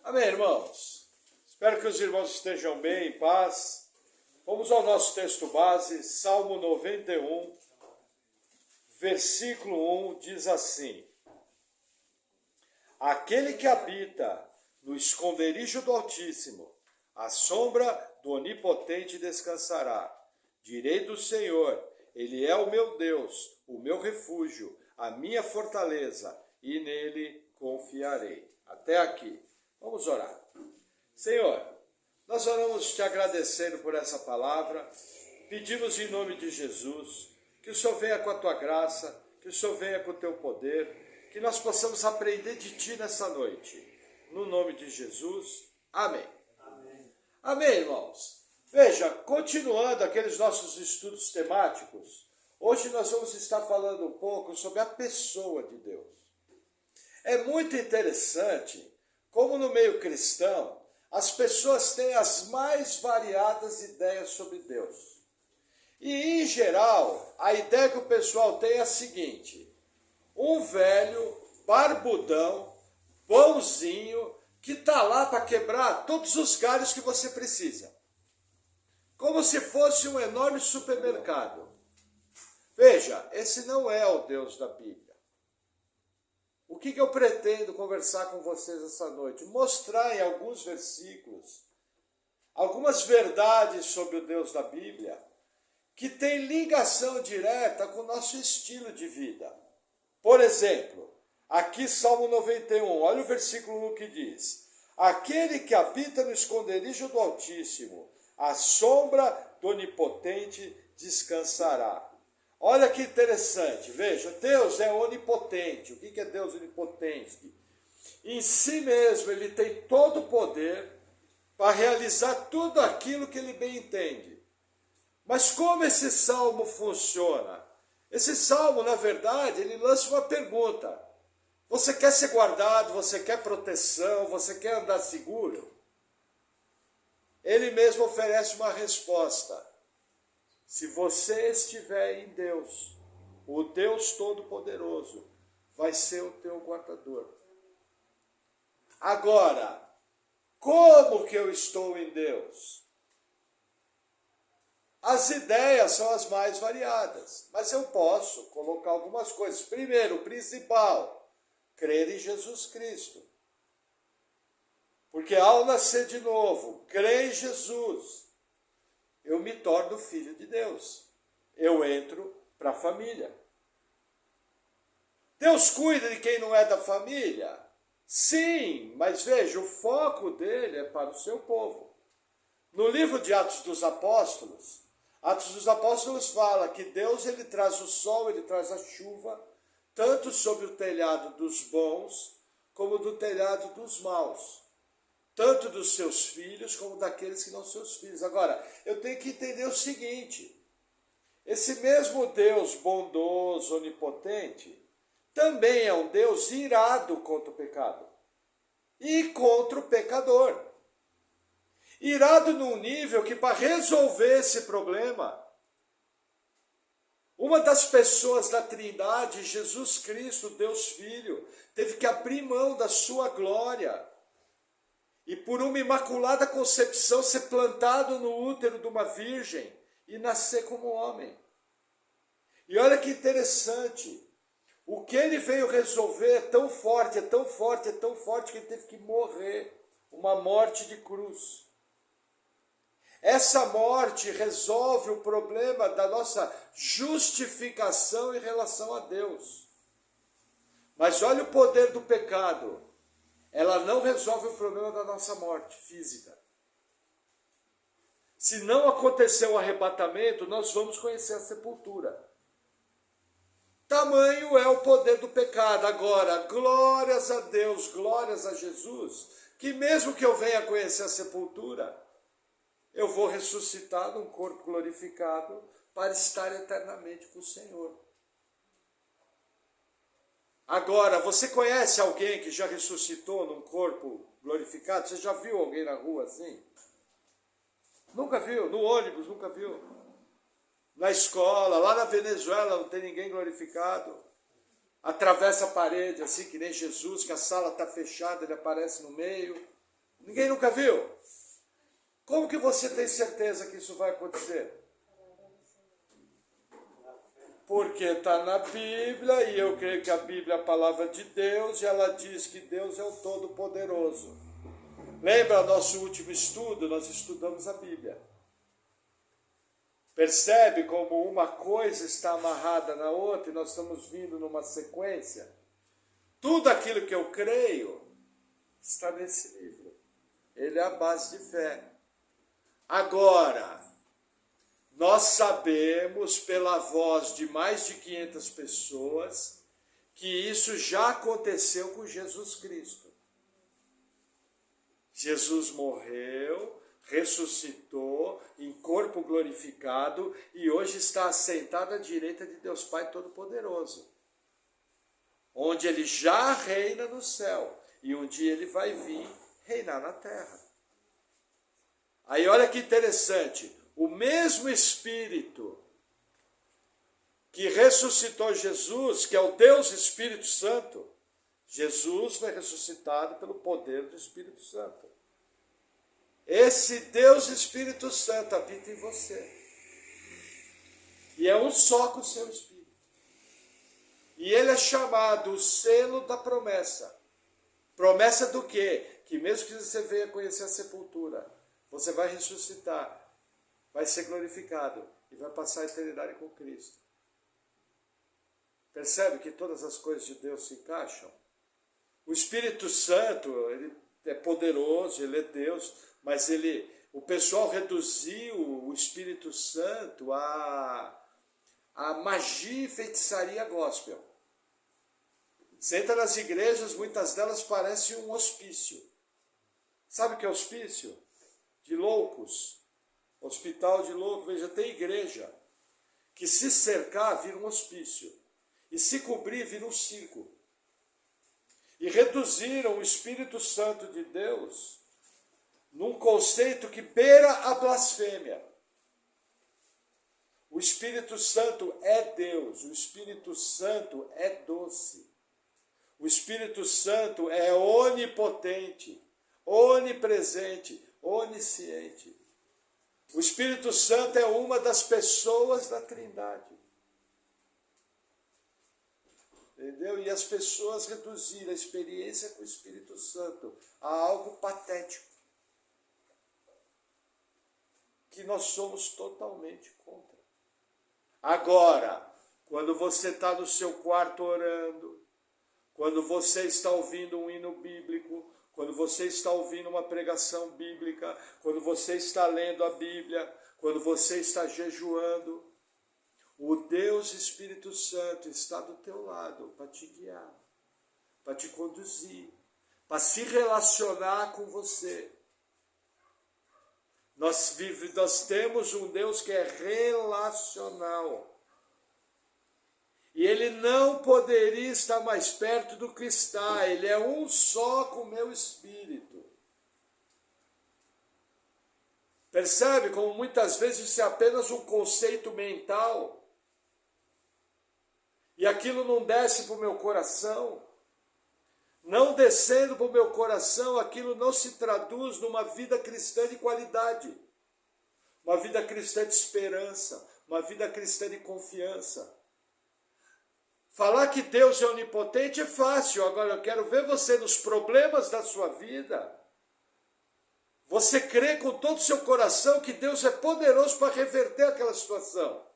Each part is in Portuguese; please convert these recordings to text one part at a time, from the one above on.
Amém, irmãos? Espero que os irmãos estejam bem, em paz. Vamos ao nosso texto base, Salmo 91, versículo 1, diz assim: Aquele que habita no esconderijo do Altíssimo, à sombra do Onipotente descansará. Direi do Senhor, Ele é o meu Deus, o meu refúgio, a minha fortaleza, e nele confiarei. Até aqui. Vamos orar. Senhor, nós oramos te agradecendo por essa palavra, pedimos em nome de Jesus, que o Senhor venha com a tua graça, que o Senhor venha com o teu poder, que nós possamos aprender de ti nessa noite. No nome de Jesus, amém. Amém. Amém, irmãos. Veja, continuando aqueles nossos estudos temáticos, hoje nós vamos estar falando um pouco sobre a pessoa de Deus. É muito interessante como no meio cristão as pessoas têm as mais variadas ideias sobre Deus. E, em geral, a ideia que o pessoal tem é a seguinte: um velho, barbudão, bonzinho, que está lá para quebrar todos os galhos que você precisa. Como se fosse um enorme supermercado. Veja, esse não é o Deus da Bíblia. O que eu pretendo conversar com vocês essa noite? Mostrar em alguns versículos algumas verdades sobre o Deus da Bíblia que tem ligação direta com o nosso estilo de vida. Por exemplo, aqui Salmo 91, olha o versículo 1 que diz: Aquele que habita no esconderijo do Altíssimo, à sombra do Onipotente descansará. Olha que interessante, veja, Deus é onipotente. O que é Deus onipotente? Em si mesmo, ele tem todo o poder para realizar tudo aquilo que ele bem entende. Mas como esse salmo funciona? Esse salmo, na verdade, ele lança uma pergunta. Você quer ser guardado? Você quer proteção? Você quer andar seguro? Ele mesmo oferece uma resposta. Se você estiver em Deus, o Deus Todo-Poderoso vai ser o teu guardador. Agora, como que eu estou em Deus? As ideias são as mais variadas, mas eu posso colocar algumas coisas. Primeiro, o principal, crer em Jesus Cristo. Porque ao nascer de novo, crer em Jesus, eu me torno filho de Deus. Eu entro para a família. Deus cuida de quem não é da família? Sim, mas veja, o foco dele é para o seu povo. No livro de Atos dos Apóstolos fala que Deus ele traz o sol, ele traz a chuva, tanto sobre o telhado dos bons, como do telhado dos maus. Tanto dos seus filhos, como daqueles que não são seus filhos. Agora, eu tenho que entender o seguinte: esse mesmo Deus bondoso, onipotente, também é um Deus irado contra o pecado e contra o pecador. Irado num nível que, para resolver esse problema, uma das pessoas da Trindade, Jesus Cristo, Deus Filho, teve que abrir mão da sua glória e por uma imaculada concepção ser plantado no útero de uma virgem e nascer como homem. E olha que interessante, o que ele veio resolver é tão forte, é tão forte, é tão forte que ele teve que morrer, uma morte de cruz. Essa morte resolve o problema da nossa justificação em relação a Deus. Mas olha o poder do pecado. Ela não resolve o problema da nossa morte física. Se não acontecer o arrebatamento, nós vamos conhecer a sepultura. Tamanho é o poder do pecado. Agora, glórias a Deus, glórias a Jesus, que mesmo que eu venha conhecer a sepultura, eu vou ressuscitar num corpo glorificado para estar eternamente com o Senhor. Agora, você conhece alguém que já ressuscitou num corpo glorificado? Você já viu alguém na rua assim? Nunca viu? No ônibus, nunca viu? Na escola, lá na Venezuela não tem ninguém glorificado. Atravessa a parede, assim que nem Jesus, que a sala está fechada, ele aparece no meio. Ninguém nunca viu? Como que você tem certeza que isso vai acontecer? Porque está na Bíblia, e eu creio que a Bíblia é a palavra de Deus, e ela diz que Deus é o Todo-Poderoso. Lembra nosso último estudo? Nós estudamos a Bíblia. Percebe como uma coisa está amarrada na outra, e nós estamos vindo numa sequência? Tudo aquilo que eu creio está nesse livro. Ele é a base de fé. Agora, nós sabemos pela voz de mais de 500 pessoas que isso já aconteceu com Jesus Cristo. Jesus morreu, ressuscitou em corpo glorificado e hoje está assentado à direita de Deus Pai Todo-Poderoso, onde ele já reina no céu e um dia ele vai vir reinar na terra. Aí olha que interessante, o mesmo Espírito que ressuscitou Jesus, que é o Deus Espírito Santo, Jesus foi ressuscitado pelo poder do Espírito Santo. Esse Deus Espírito Santo habita em você. E é um só com o seu Espírito. E ele é chamado o selo da promessa. Promessa do quê? Que mesmo que você venha conhecer a sepultura, você vai ressuscitar, vai ser glorificado e vai passar a eternidade com Cristo. Percebe que todas as coisas de Deus se encaixam? O Espírito Santo, ele é poderoso, ele é Deus, mas o pessoal reduziu o Espírito Santo a magia e feitiçaria gospel. Você entra nas igrejas, muitas delas parecem um hospício. Sabe o que é hospício? De loucos. Hospital de loucos. Veja, tem igreja que se cercar vira um hospício. E se cobrir vira um circo. E reduziram o Espírito Santo de Deus num conceito que beira a blasfêmia. O Espírito Santo é Deus, o Espírito Santo é doce. O Espírito Santo é onipotente, onipresente, onisciente. O Espírito Santo é uma das pessoas da Trindade. Entendeu? E as pessoas reduziram a experiência com o Espírito Santo a algo patético, que nós somos totalmente contra. Agora, quando você está no seu quarto orando, quando você está ouvindo um hino bíblico, quando você está ouvindo uma pregação bíblica, quando você está lendo a Bíblia, quando você está jejuando, o Deus Espírito Santo está do teu lado para te guiar, para te conduzir, para se relacionar com você. Nós temos um Deus que é relacional. E ele não poderia estar mais perto do que está. Ele é um só com o meu espírito. Percebe como muitas vezes isso é apenas um conceito mental? E aquilo não desce para o meu coração. Não descendo para o meu coração, aquilo não se traduz numa vida cristã de qualidade. Uma vida cristã de esperança. Uma vida cristã de confiança. Falar que Deus é onipotente é fácil. Agora eu quero ver você nos problemas da sua vida. Você crê com todo o seu coração que Deus é poderoso para reverter aquela situação.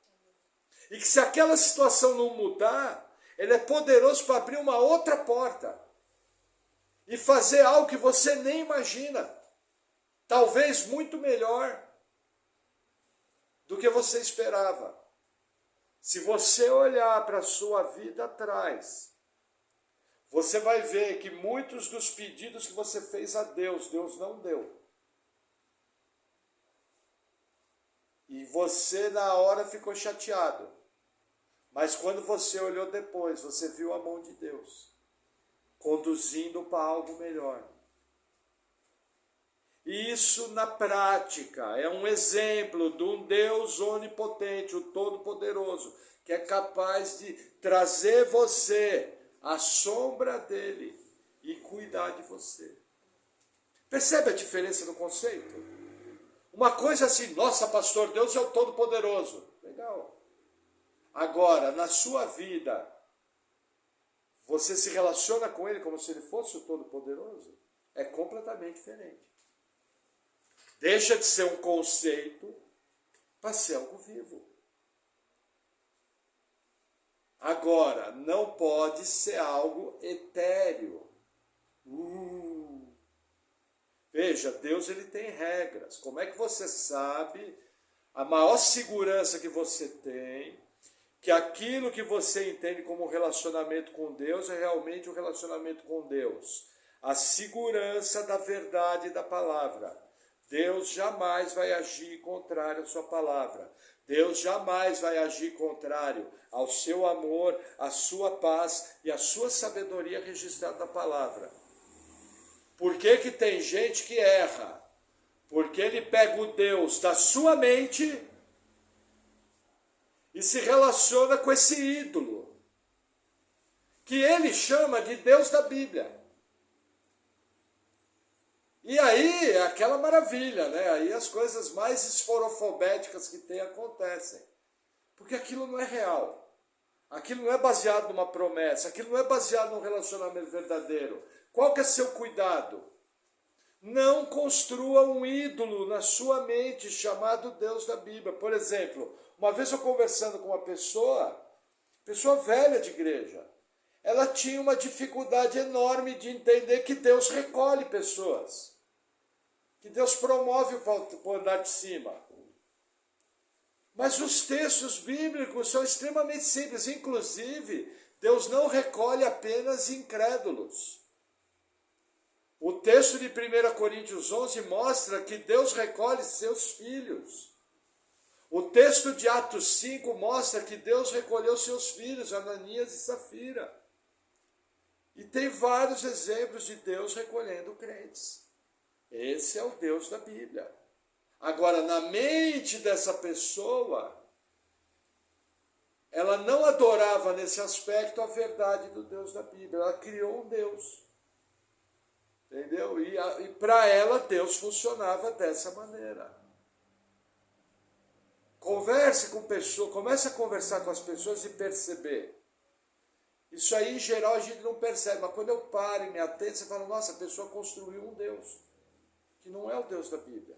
E que se aquela situação não mudar, Ele é poderoso para abrir uma outra porta. E fazer algo que você nem imagina. Talvez muito melhor do que você esperava. Se você olhar para a sua vida atrás, você vai ver que muitos dos pedidos que você fez a Deus, Deus não deu. E você na hora ficou chateado. Mas quando você olhou depois, você viu a mão de Deus conduzindo para algo melhor. E isso na prática é um exemplo de um Deus onipotente, o Todo-Poderoso, que é capaz de trazer você à sombra dele e cuidar de você. Percebe a diferença no conceito? Uma coisa assim, nossa, pastor, Deus é o Todo-Poderoso. Legal. Agora, na sua vida, você se relaciona com Ele como se Ele fosse o Todo-Poderoso? É completamente diferente. Deixa de ser um conceito para ser algo vivo. Agora, não pode ser algo etéreo. Veja, Deus ele tem regras. Como é que você sabe a maior segurança que você tem que aquilo que você entende como um relacionamento com Deus é realmente um relacionamento com Deus? A segurança da verdade da palavra. Deus jamais vai agir contrário à sua palavra. Deus jamais vai agir contrário ao seu amor, à sua paz e à sua sabedoria registrada na palavra. Por que que tem gente que erra? Porque ele pega o Deus da sua mente e se relaciona com esse ídolo, que ele chama de Deus da Bíblia. E aí é aquela maravilha, né? Aí as coisas mais esforofobéticas que tem acontecem. Porque aquilo não é real. Aquilo não é baseado numa promessa. Aquilo não é baseado num relacionamento verdadeiro. Qual que é seu cuidado? Não construa um ídolo na sua mente chamado Deus da Bíblia. Por exemplo, uma vez eu conversando com uma pessoa velha de igreja, ela tinha uma dificuldade enorme de entender que Deus recolhe pessoas, que Deus promove o andar de cima. Mas os textos bíblicos são extremamente simples, inclusive Deus não recolhe apenas incrédulos. O texto de 1 Coríntios 11 mostra que Deus recolhe seus filhos. O texto de Atos 5 mostra que Deus recolheu seus filhos, Ananias e Safira. E tem vários exemplos de Deus recolhendo crentes. Esse é o Deus da Bíblia. Agora, na mente dessa pessoa, ela não adorava nesse aspecto a verdade do Deus da Bíblia. Ela criou um Deus. Entendeu? E para ela, Deus funcionava dessa maneira. Converse com pessoas, comece a conversar com as pessoas e perceber. Isso aí, em geral, a gente não percebe, mas quando eu paro e me atento, você fala, nossa, a pessoa construiu um Deus, que não é o Deus da Bíblia.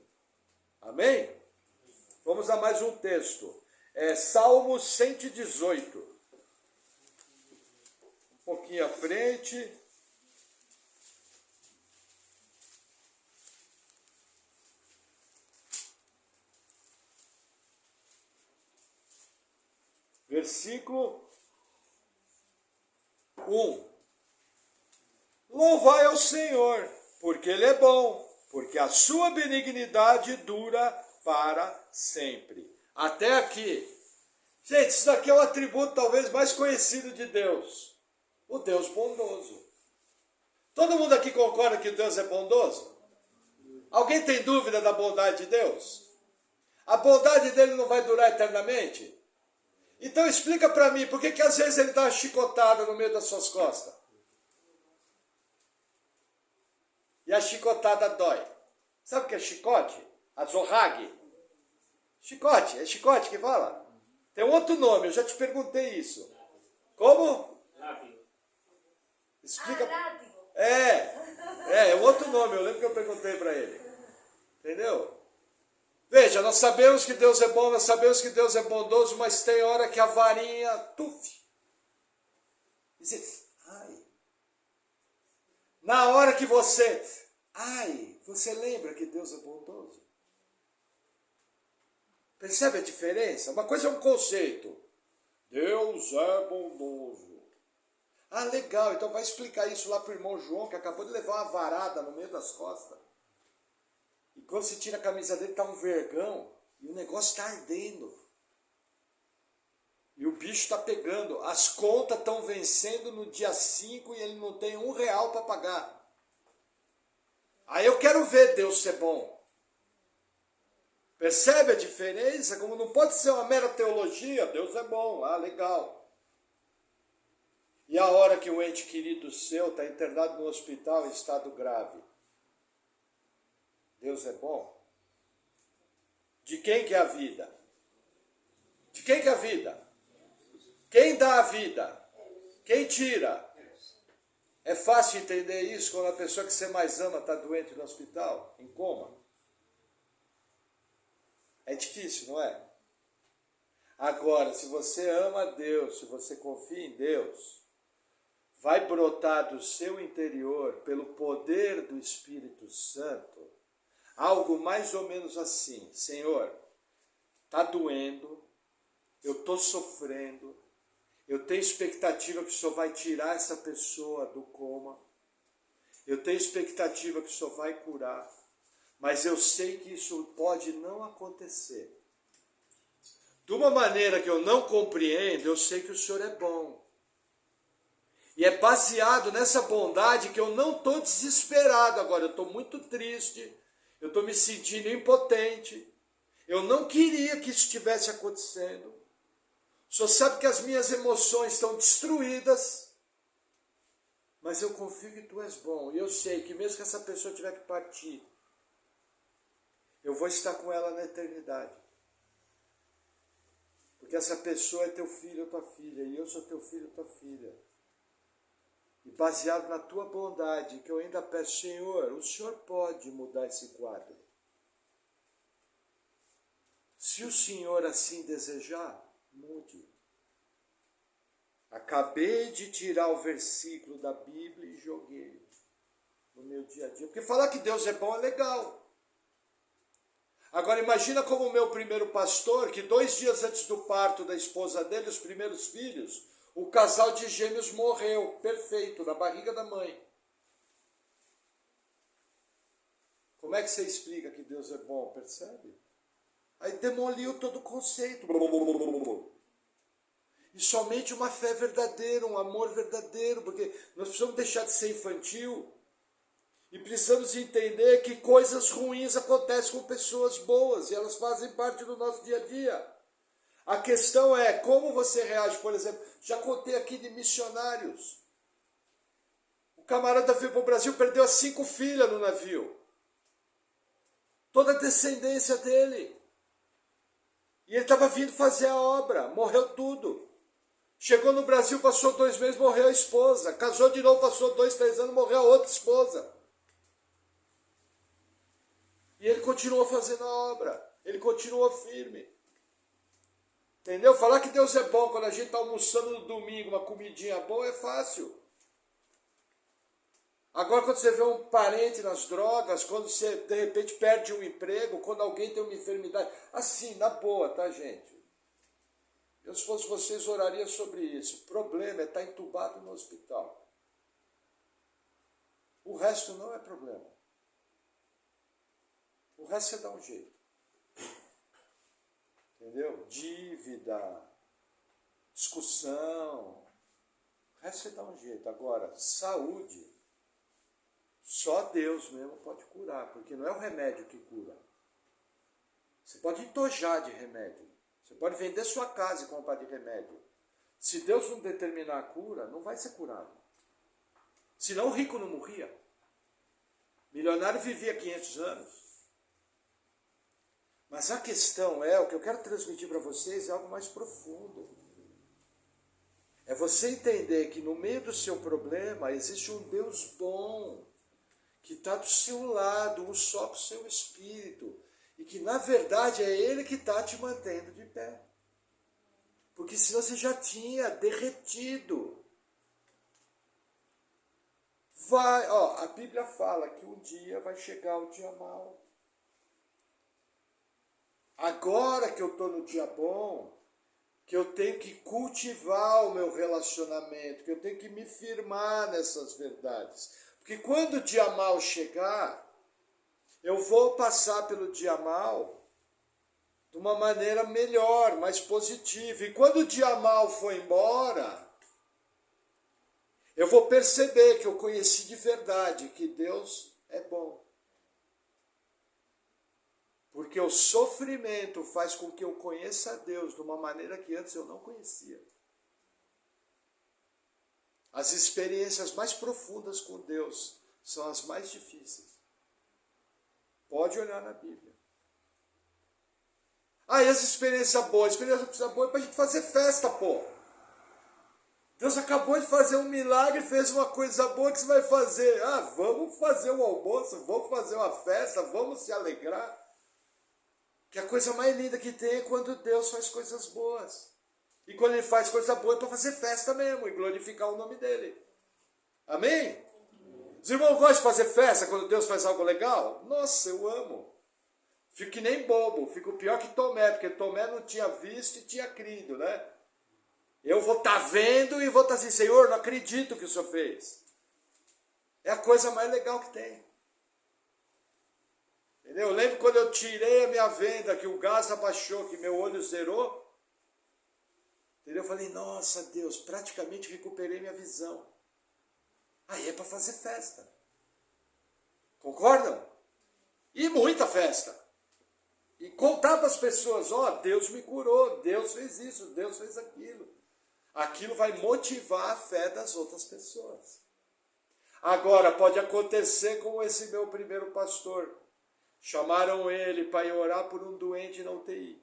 Amém? Vamos a mais um texto. Salmo 118. Um pouquinho à frente. Versículo 1. Louvai ao Senhor, porque Ele é bom, porque a sua benignidade dura para sempre. Até aqui. Gente, isso daqui é o atributo talvez mais conhecido de Deus. O Deus bondoso. Todo mundo aqui concorda que Deus é bondoso? Alguém tem dúvida da bondade de Deus? A bondade dele não vai durar eternamente? Então explica para mim, por que às vezes ele dá uma chicotada no meio das suas costas? E a chicotada dói. Sabe o que é chicote? Azorrague. Chicote, é chicote que fala? Tem um outro nome, eu já te perguntei isso. Como? Látigo. Explica. Látigo. É outro nome, eu lembro que eu perguntei para ele. Entendeu? Veja, nós sabemos que Deus é bom, nós sabemos que Deus é bondoso, mas tem hora que a varinha, tuf. Diz, ai. Na hora que você, você lembra que Deus é bondoso? Percebe a diferença? Uma coisa é um conceito. Deus é bondoso. Ah, legal, então vai explicar isso lá para o irmão João, que acabou de levar uma varada no meio das costas. E quando você tira a camisa dele, está um vergão, e o negócio está ardendo. E o bicho está pegando. As contas estão vencendo no dia 5 e ele não tem R$1 para pagar. Aí eu quero ver Deus ser bom. Percebe a diferença? Como não pode ser uma mera teologia, Deus é bom, legal. E a hora que o ente querido seu está internado no hospital em estado grave, Deus é bom? De quem que é a vida? De quem que é a vida? Quem dá a vida? Quem tira? É fácil entender isso quando a pessoa que você mais ama está doente no hospital, em coma? É difícil, não é? Agora, se você ama Deus, se você confia em Deus, vai brotar do seu interior, pelo poder do Espírito Santo, algo mais ou menos assim: Senhor, está doendo, eu estou sofrendo, eu tenho expectativa que o Senhor vai tirar essa pessoa do coma, eu tenho expectativa que o Senhor vai curar, mas eu sei que isso pode não acontecer. De uma maneira que eu não compreendo, eu sei que o Senhor é bom. E é baseado nessa bondade que eu não estou desesperado agora, eu estou muito triste, eu estou me sentindo impotente, eu não queria que isso estivesse acontecendo. O Senhor sabe que as minhas emoções estão destruídas, mas eu confio que Tu és bom, e eu sei que mesmo que essa pessoa tiver que partir, eu vou estar com ela na eternidade. Porque essa pessoa é teu filho ou tua filha, e eu sou teu filho ou tua filha. E baseado na tua bondade, que eu ainda peço, Senhor, o Senhor pode mudar esse quadro. Se o Senhor assim desejar, mude. Acabei de tirar o versículo da Bíblia e joguei no meu dia a dia. Porque falar que Deus é bom é legal. Agora imagina como o meu primeiro pastor, que 2 dias antes do parto da esposa dele, os primeiros filhos, o casal de gêmeos morreu, perfeito, na barriga da mãe. Como é que você explica que Deus é bom? Percebe? Aí demoliu todo o conceito. E somente uma fé verdadeira, um amor verdadeiro, porque nós precisamos deixar de ser infantil e precisamos entender que coisas ruins acontecem com pessoas boas e elas fazem parte do nosso dia a dia. A questão é como você reage, por exemplo, já contei aqui de missionários. O camarada veio para o Brasil, perdeu as 5 filhas no navio. Toda a descendência dele. E ele estava vindo fazer a obra, morreu tudo. Chegou no Brasil, passou 2 meses, morreu a esposa. Casou de novo, passou 2, 3 anos, morreu a outra esposa. E ele continuou fazendo a obra, ele continuou firme. Entendeu? Falar que Deus é bom quando a gente está almoçando no domingo, uma comidinha boa, é fácil. Agora, quando você vê um parente nas drogas, quando você, de repente, perde um emprego, quando alguém tem uma enfermidade, assim, na boa, tá, gente? Eu, se fosse vocês, oraria sobre isso. O problema é estar entubado no hospital. O resto não é problema. O resto você dá um jeito. Entendeu? Dívida, discussão. O resto você dá um jeito. Agora, saúde, só Deus mesmo pode curar, porque não é o remédio que cura. Você pode entojar de remédio. Você pode vender sua casa e comprar de remédio. Se Deus não determinar a cura, não vai ser curado. Senão o rico não morria. Milionário vivia 500 anos. Mas a questão é, o que eu quero transmitir para vocês é algo mais profundo. É você entender que no meio do seu problema existe um Deus bom, que está do seu lado, um só com o seu espírito, e que na verdade é Ele que está te mantendo de pé. Porque senão você já tinha derretido. Vai, ó, a Bíblia fala que um dia vai chegar o dia mau. Agora que eu estou no dia bom, que eu tenho que cultivar o meu relacionamento, que eu tenho que me firmar nessas verdades. Porque quando o dia mau chegar, eu vou passar pelo dia mau de uma maneira melhor, mais positiva. E quando o dia mau for embora, eu vou perceber que eu conheci de verdade que Deus é bom. Porque o sofrimento faz com que eu conheça a Deus de uma maneira que antes eu não conhecia. As experiências mais profundas com Deus são as mais difíceis. Pode olhar na Bíblia. Ah, e as experiências boas? Experiência boa é para a gente fazer festa, pô. Deus acabou de fazer um milagre, fez uma coisa boa, que você vai fazer? Ah, vamos fazer um almoço, vamos fazer uma festa, vamos se alegrar. Que a coisa mais linda que tem é quando Deus faz coisas boas. E quando Ele faz coisa boa é para fazer festa mesmo e glorificar o nome dEle. Amém? Os irmãos gostam de fazer festa quando Deus faz algo legal? Nossa, eu amo. Fico que nem bobo, fico pior que Tomé, porque Tomé não tinha visto e tinha crido, né? Eu vou estar vendo e vou estar assim, Senhor, não acredito que o Senhor fez. É a coisa mais legal que tem. Entendeu? Eu lembro quando eu tirei a minha venda, que o gás abaixou, que meu olho zerou. Entendeu? Eu falei, nossa Deus, praticamente recuperei minha visão. Aí é para fazer festa. Concordam? E muita festa. E contar para as pessoas, ó, Deus me curou, Deus fez isso, Deus fez aquilo. Aquilo vai motivar a fé das outras pessoas. Agora, pode acontecer como esse meu primeiro pastor. Chamaram ele para ir orar por um doente na UTI.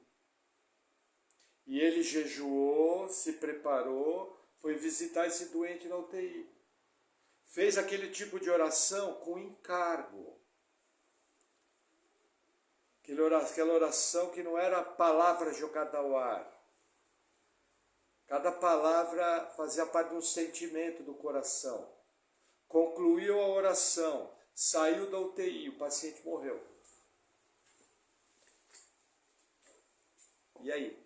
E ele jejuou, se preparou, foi visitar esse doente na UTI. Fez aquele tipo de oração com encargo. Aquela oração que não era palavra jogada ao ar. Cada palavra fazia parte de um sentimento do coração. Concluiu a oração, saiu da UTI, o paciente morreu. E aí?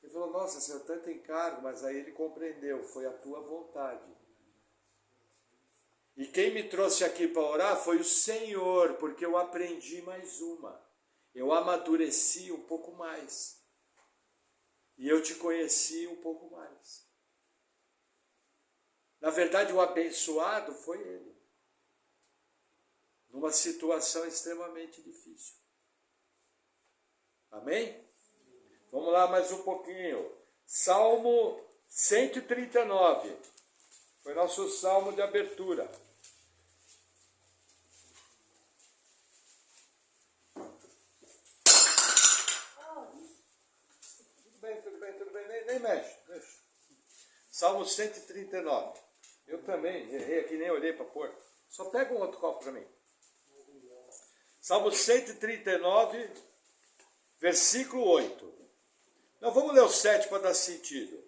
Ele falou, nossa, Senhor, tanto encargo, mas aí ele compreendeu, foi a tua vontade. E quem me trouxe aqui para orar foi o Senhor, porque eu aprendi mais uma. Eu amadureci um pouco mais. E eu te conheci um pouco mais. Na verdade, o abençoado foi ele. Numa situação extremamente difícil. Amém? Vamos lá mais um pouquinho. Salmo 139. Foi nosso salmo de abertura. Tudo bem, nem mexe. Salmo 139. Eu também errei aqui, nem olhei para pôr. Só pega um outro copo para mim. Salmo 139, versículo 8. Nós vamos ler o 7 para dar sentido.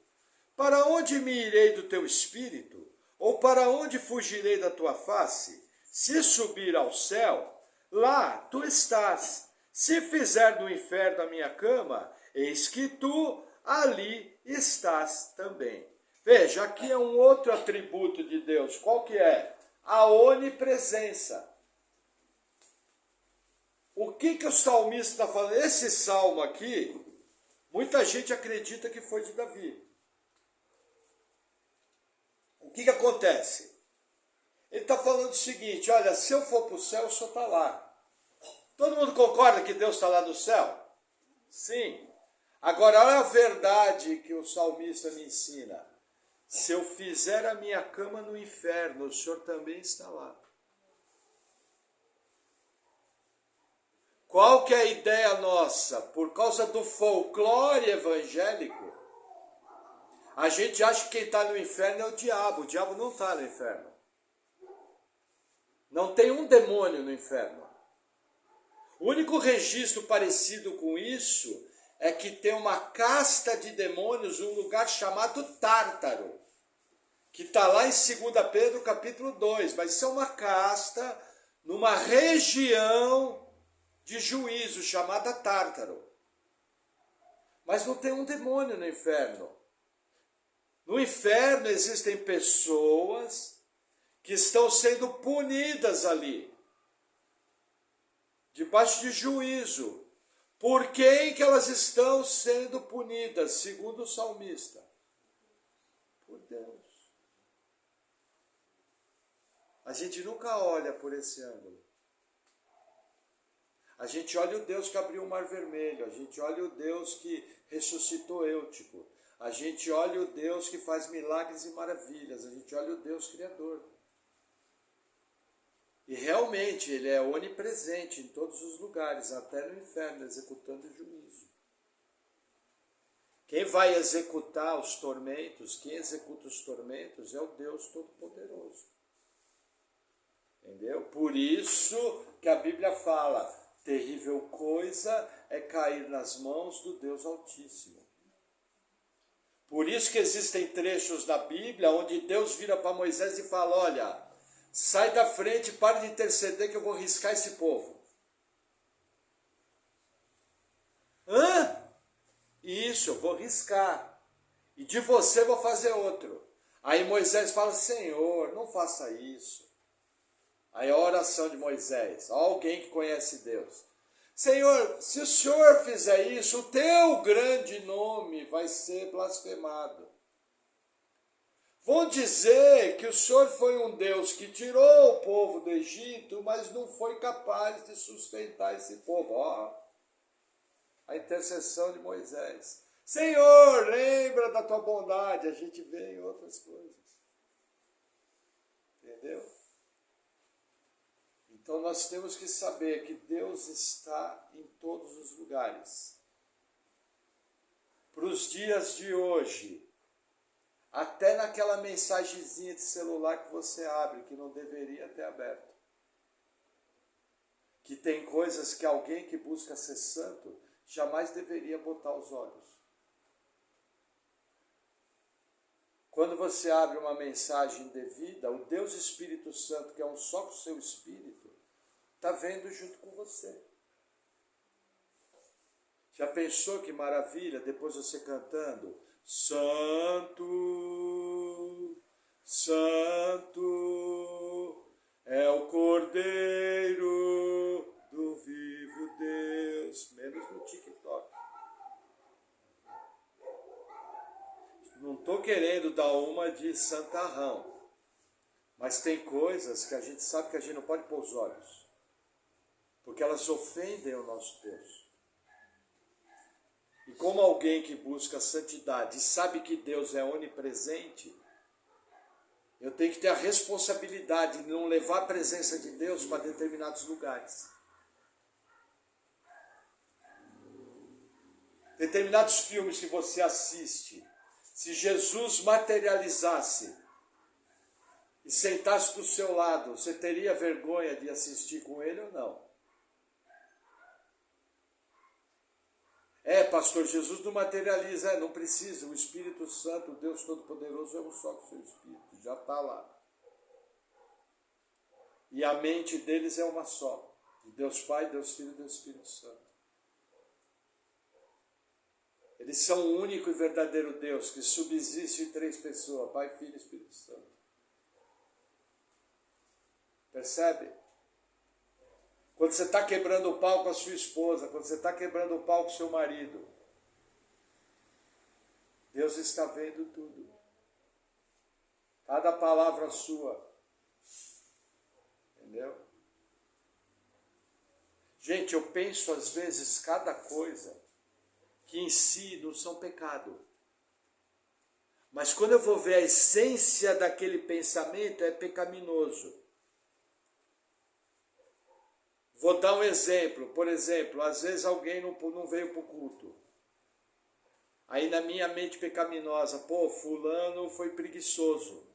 Para onde me irei do teu espírito? Ou para onde fugirei da tua face? Se subir ao céu, lá tu estás. Se fizer do inferno a minha cama, eis que tu ali estás também. Veja, aqui é um outro atributo de Deus. Qual que é? A onipresença. O que o salmista está falando? Esse salmo aqui, muita gente acredita que foi de Davi. O que acontece? Ele está falando o seguinte, olha, se eu for para o céu, o Senhor está lá. Todo mundo concorda que Deus está lá no céu? Sim. Agora, olha a verdade que o salmista me ensina. Se eu fizer a minha cama no inferno, o Senhor também está lá. Qual que é a ideia nossa? Por causa do folclore evangélico, a gente acha que quem está no inferno é o diabo não está no inferno. Não tem um demônio no inferno. O único registro parecido com isso é que tem uma casta de demônios, um lugar chamado Tártaro, que está lá em 2 Pedro capítulo 2, mas isso é uma casta numa região de juízo chamada Tártaro. Mas não tem um demônio no inferno. No inferno existem pessoas que estão sendo punidas ali, debaixo de juízo. Por quem que elas estão sendo punidas, segundo o salmista? Por Deus. A gente nunca olha por esse ângulo. A gente olha o Deus que abriu o mar vermelho, a gente olha o Deus que ressuscitou Eutico, a gente olha o Deus que faz milagres e maravilhas, a gente olha o Deus criador. E realmente ele é onipresente em todos os lugares, até no inferno, executando o juízo. Quem vai executar os tormentos, quem executa os tormentos é o Deus Todo-Poderoso. Entendeu? Por isso que a Bíblia fala, terrível coisa é cair nas mãos do Deus Altíssimo. Por isso que existem trechos da Bíblia onde Deus vira para Moisés e fala, olha, sai da frente, para de interceder que eu vou riscar esse povo. Hã? Isso, eu vou riscar. E de você vou fazer outro. Aí Moisés fala, Senhor, não faça isso. Aí a oração de Moisés, alguém que conhece Deus. Senhor, se o Senhor fizer isso, o teu grande nome vai ser blasfemado. Vão dizer que o Senhor foi um Deus que tirou o povo do Egito, mas não foi capaz de sustentar esse povo. Ó, a intercessão de Moisés. Senhor, lembra da tua bondade. A gente vê em outras coisas. Entendeu? Então nós temos que saber que Deus está em todos os lugares. Para os dias de hoje, até naquela mensagenzinha de celular que você abre, que não deveria ter aberto. Que tem coisas que alguém que busca ser santo jamais deveria botar os olhos. Quando você abre uma mensagem indevida, o Deus Espírito Santo, que é um só com o seu Espírito, está vendo junto com você. Já pensou que maravilha, depois você cantando, Santo, Santo, é o Cordeiro do vivo Deus, menos no TikTok. Não estou querendo dar uma de santarrão, mas tem coisas que a gente sabe que a gente não pode pôr os olhos, porque elas ofendem o nosso Deus. E como alguém que busca a santidade e sabe que Deus é onipresente, eu tenho que ter a responsabilidade de não levar a presença de Deus para determinados lugares. Determinados filmes que você assiste, se Jesus materializasse e sentasse do seu lado, você teria vergonha de assistir com ele ou não? Pastor, Jesus não materializa, não precisa, o Espírito Santo, o Deus Todo-Poderoso é um só com o seu Espírito, já está lá. E a mente deles é uma só, de Deus Pai, Deus Filho e Deus Espírito Santo. Eles são o único e verdadeiro Deus que subsiste em três pessoas, Pai, Filho e Espírito Santo. Percebe? Quando você está quebrando o pau com a sua esposa, quando você está quebrando o pau com o seu marido, Deus está vendo tudo. Cada palavra sua. Entendeu? Gente, eu penso às vezes cada coisa que em si não são pecado. Mas quando eu vou ver a essência daquele pensamento, é pecaminoso. Vou dar um exemplo. Por exemplo, às vezes alguém não veio para o culto. Aí na minha mente pecaminosa, fulano foi preguiçoso.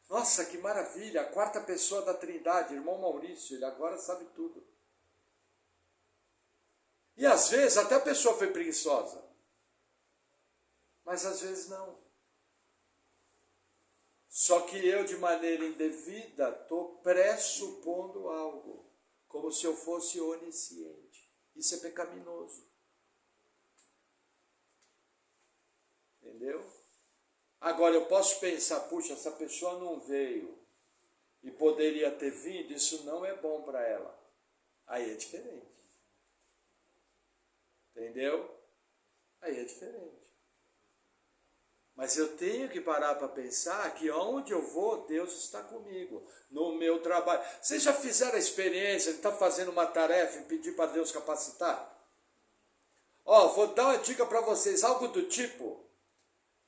Nossa, que maravilha, a quarta pessoa da Trindade, irmão Maurício, ele agora sabe tudo. E às vezes até a pessoa foi preguiçosa. Mas às vezes não. Só que eu, de maneira indevida, estou pressupondo algo. Como se eu fosse onisciente. Isso é pecaminoso. Entendeu? Agora eu posso pensar, puxa, essa pessoa não veio e poderia ter vindo, isso não é bom para ela. Aí é diferente. Entendeu? Aí é diferente. Mas eu tenho que parar para pensar que onde eu vou, Deus está comigo. No meu trabalho. Vocês já fizeram a experiência de estar fazendo uma tarefa e pedir para Deus capacitar? Vou dar uma dica para vocês, algo do tipo.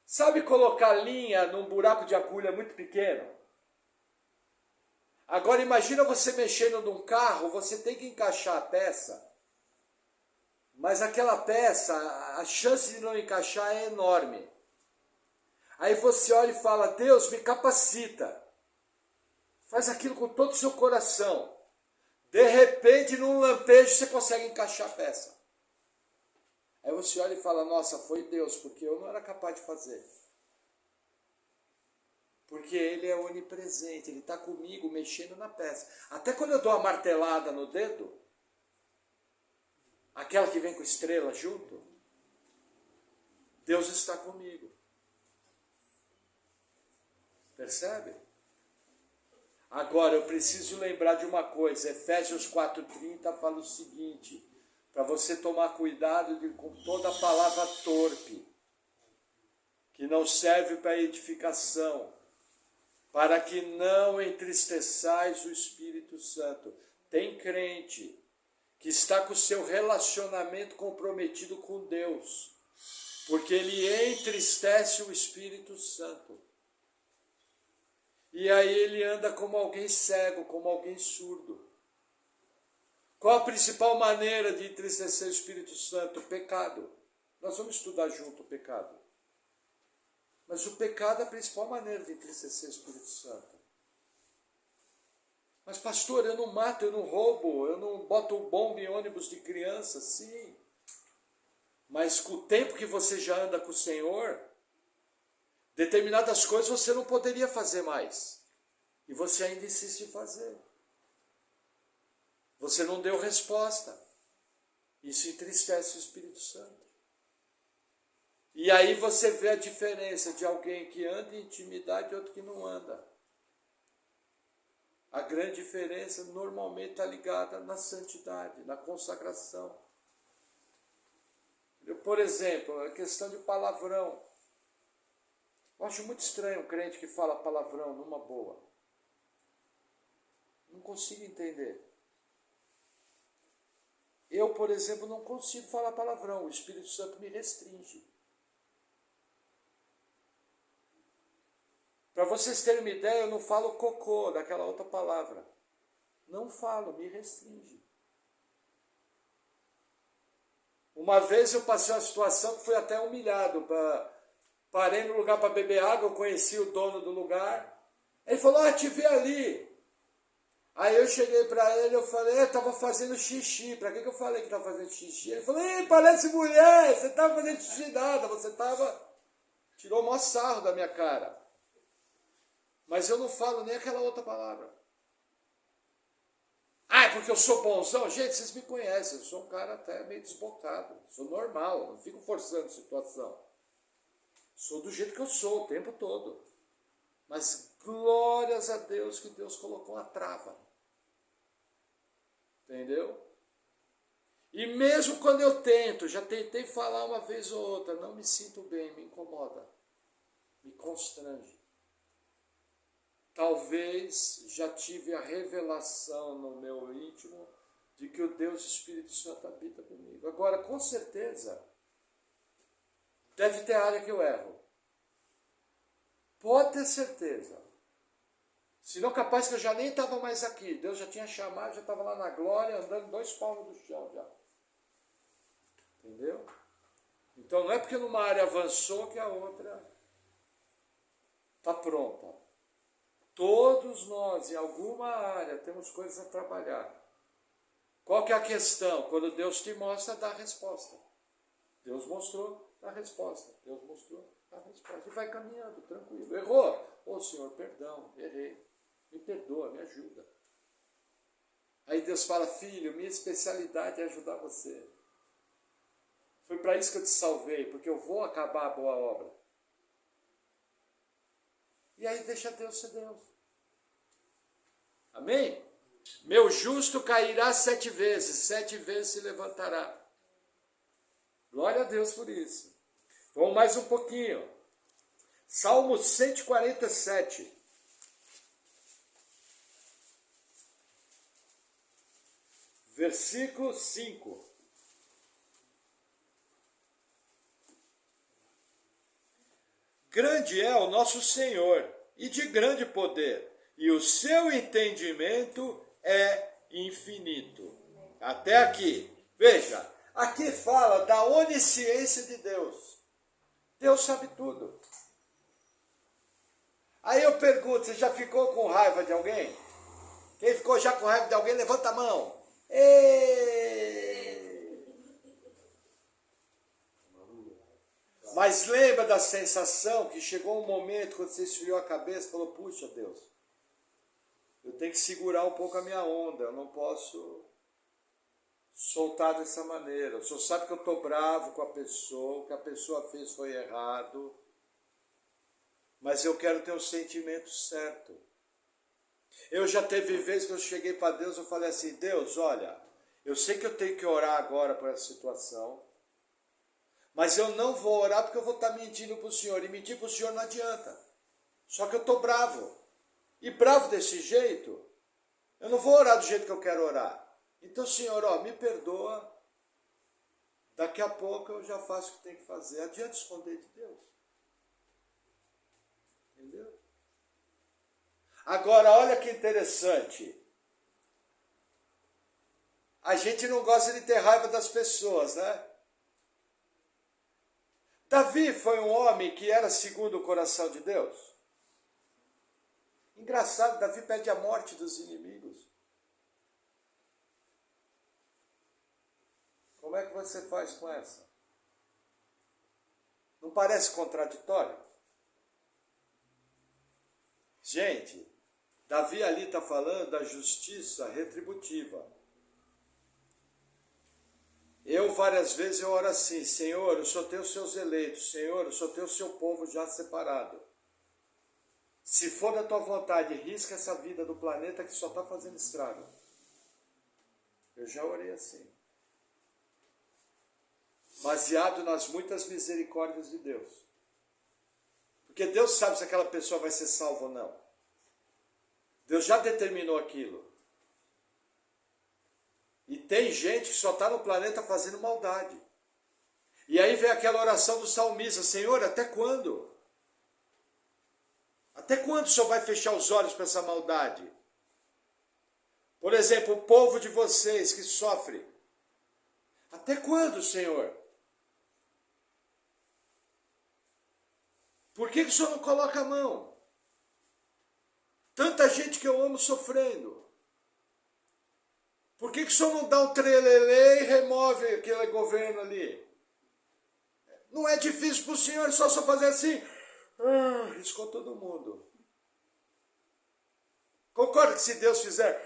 Sabe colocar linha num buraco de agulha muito pequeno? Agora imagina você mexendo num carro, você tem que encaixar a peça, mas aquela peça, a chance de não encaixar é enorme. Aí você olha e fala, Deus, me capacita. Faz aquilo com todo o seu coração. De repente, num lampejo, você consegue encaixar a peça. Aí você olha e fala, nossa, foi Deus, porque eu não era capaz de fazer. Porque Ele é onipresente, Ele está comigo, mexendo na peça. Até quando eu dou uma martelada no dedo, aquela que vem com estrela junto, Deus está comigo. Percebe? Agora, eu preciso lembrar de uma coisa. Efésios 4,30 fala o seguinte, para você tomar cuidado com toda a palavra torpe, que não serve para edificação, para que não entristeçais o Espírito Santo. Tem crente que está com o seu relacionamento comprometido com Deus, porque ele entristece o Espírito Santo. E aí ele anda como alguém cego, como alguém surdo. Qual a principal maneira de entristecer o Espírito Santo? O pecado. Nós vamos estudar junto o pecado. Mas o pecado é a principal maneira de entristecer o Espírito Santo. Mas pastor, eu não mato, eu não roubo, eu não boto bomba em ônibus de criança. Sim. Mas com o tempo que você já anda com o Senhor, determinadas coisas você não poderia fazer mais. E você ainda insiste em fazer. Você não deu resposta. Isso entristece o Espírito Santo. E aí você vê a diferença de alguém que anda em intimidade e outro que não anda. A grande diferença normalmente está ligada na santidade, na consagração. Por exemplo, a questão de palavrão. Eu acho muito estranho um crente que fala palavrão numa boa. Não consigo entender. Eu, por exemplo, não consigo falar palavrão. O Espírito Santo me restringe. Para vocês terem uma ideia, eu não falo cocô, daquela outra palavra. Não falo, me restringe. Uma vez eu passei uma situação que fui até humilhado. Parei no lugar para beber água, eu conheci o dono do lugar. Ele falou, te vi ali. Aí eu cheguei para ele, eu falei, estava fazendo xixi. Para que eu falei que estava fazendo xixi? Ele falou, parece mulher, você estava fazendo xixi nada, você estava... Tirou o maior sarro da minha cara. Mas eu não falo nem aquela outra palavra. É porque eu sou bonzão? Gente, vocês me conhecem, eu sou um cara até meio desbocado. Sou normal, não fico forçando a situação. Sou do jeito que eu sou o tempo todo. Mas glórias a Deus que Deus colocou uma trava. Entendeu? E mesmo quando eu tento, já tentei falar uma vez ou outra, não me sinto bem, me incomoda. Me constrange. Talvez já tive a revelação no meu íntimo de que o Deus Espírito Santo habita comigo. Agora, com certeza, deve ter área que eu erro. Pode ter certeza. Senão capaz que eu já nem estava mais aqui. Deus já tinha chamado, já estava lá na glória, andando 2 palmos do chão já. Entendeu? Então não é porque numa área avançou que a outra está pronta. Todos nós, em alguma área, temos coisas a trabalhar. Qual que é a questão? Quando Deus te mostra, dá a resposta. Deus mostrou, dá a resposta. Deus mostrou, dá a resposta. E vai caminhando, tranquilo. Errou? Ô Senhor, perdão, errei. Me perdoa, me ajuda. Aí Deus fala, filho, minha especialidade é ajudar você. Foi para isso que eu te salvei, porque eu vou acabar a boa obra. E aí deixa Deus ser Deus. Amém? Meu justo cairá 7 vezes, 7 vezes se levantará. Glória a Deus por isso. Vamos mais um pouquinho. Salmo 147. Versículo 5. Grande é o nosso Senhor, e de grande poder, e o seu entendimento é infinito. Até aqui. Veja, aqui fala da onisciência de Deus. Deus sabe tudo. Aí eu pergunto, você já ficou com raiva de alguém? Quem ficou já com raiva de alguém, levanta a mão. Mas lembra da sensação que chegou um momento quando você esfriou a cabeça e falou, puxa Deus, eu tenho que segurar um pouco a minha onda, eu não posso soltar dessa maneira. O senhor sabe que eu estou bravo com a pessoa, o que a pessoa fez foi errado, mas eu quero ter o sentimento certo. Eu já teve vezes que eu cheguei para Deus e falei assim, Deus, olha, eu sei que eu tenho que orar agora por essa situação, mas eu não vou orar porque eu vou estar mentindo para o Senhor, e mentir para o Senhor não adianta. Só que eu estou bravo, e bravo desse jeito, eu não vou orar do jeito que eu quero orar. Então, Senhor, ó, me perdoa, daqui a pouco eu já faço o que tem que fazer. Adianta esconder de Deus. Entendeu? Agora, olha que interessante. A gente não gosta de ter raiva das pessoas, né? Davi foi um homem que era segundo o coração de Deus. Engraçado, Davi pede a morte dos inimigos. Como é que você faz com essa? Não parece contraditório? Gente, Davi ali está falando da justiça retributiva. Eu várias vezes eu oro assim, Senhor, eu só tenho os seus eleitos, Senhor, eu só tenho o seu povo já separado. Se for da tua vontade, risca essa vida do planeta que só está fazendo estrago. Eu já orei assim. Baseado nas muitas misericórdias de Deus. Porque Deus sabe se aquela pessoa vai ser salva ou não. Deus já determinou aquilo. E tem gente que só está no planeta fazendo maldade. E aí vem aquela oração do salmista, Senhor, até quando? Até quando o Senhor vai fechar os olhos para essa maldade? Por exemplo, o povo de vocês que sofre. Até quando, Senhor? Por que o Senhor não coloca a mão? Tanta gente que eu amo sofrendo. Por que o Senhor não dá um trelelê e remove aquele governo ali? Não é difícil para o Senhor, é só fazer assim. Riscou todo mundo. Concorda que se Deus fizer,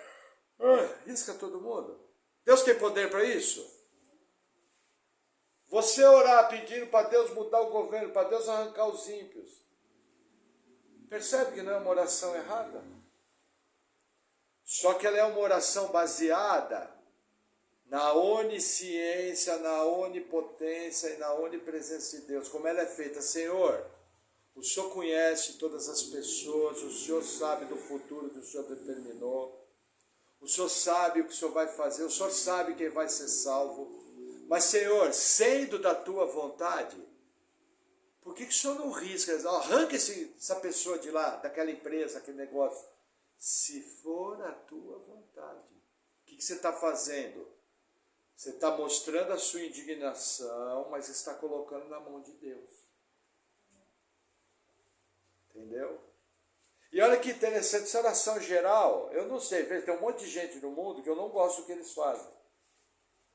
risca todo mundo? Deus tem poder para isso? Você orar pedindo para Deus mudar o governo, para Deus arrancar os ímpios. Percebe que não é uma oração errada? Só que ela é uma oração baseada na onisciência, na onipotência e na onipresença de Deus. Como ela é feita, Senhor, o Senhor conhece todas as pessoas, o Senhor sabe do futuro que o Senhor determinou, o Senhor sabe o que o Senhor vai fazer, o Senhor sabe quem vai ser salvo. Mas, Senhor, sendo da tua vontade, por que o Senhor não risca? Arranca essa pessoa de lá, daquela empresa, aquele negócio. Se for a tua vontade. O que você está fazendo? Você está mostrando a sua indignação, mas está colocando na mão de Deus. Entendeu? E olha que interessante, essa oração geral, eu não sei, tem um monte de gente no mundo que eu não gosto do que eles fazem.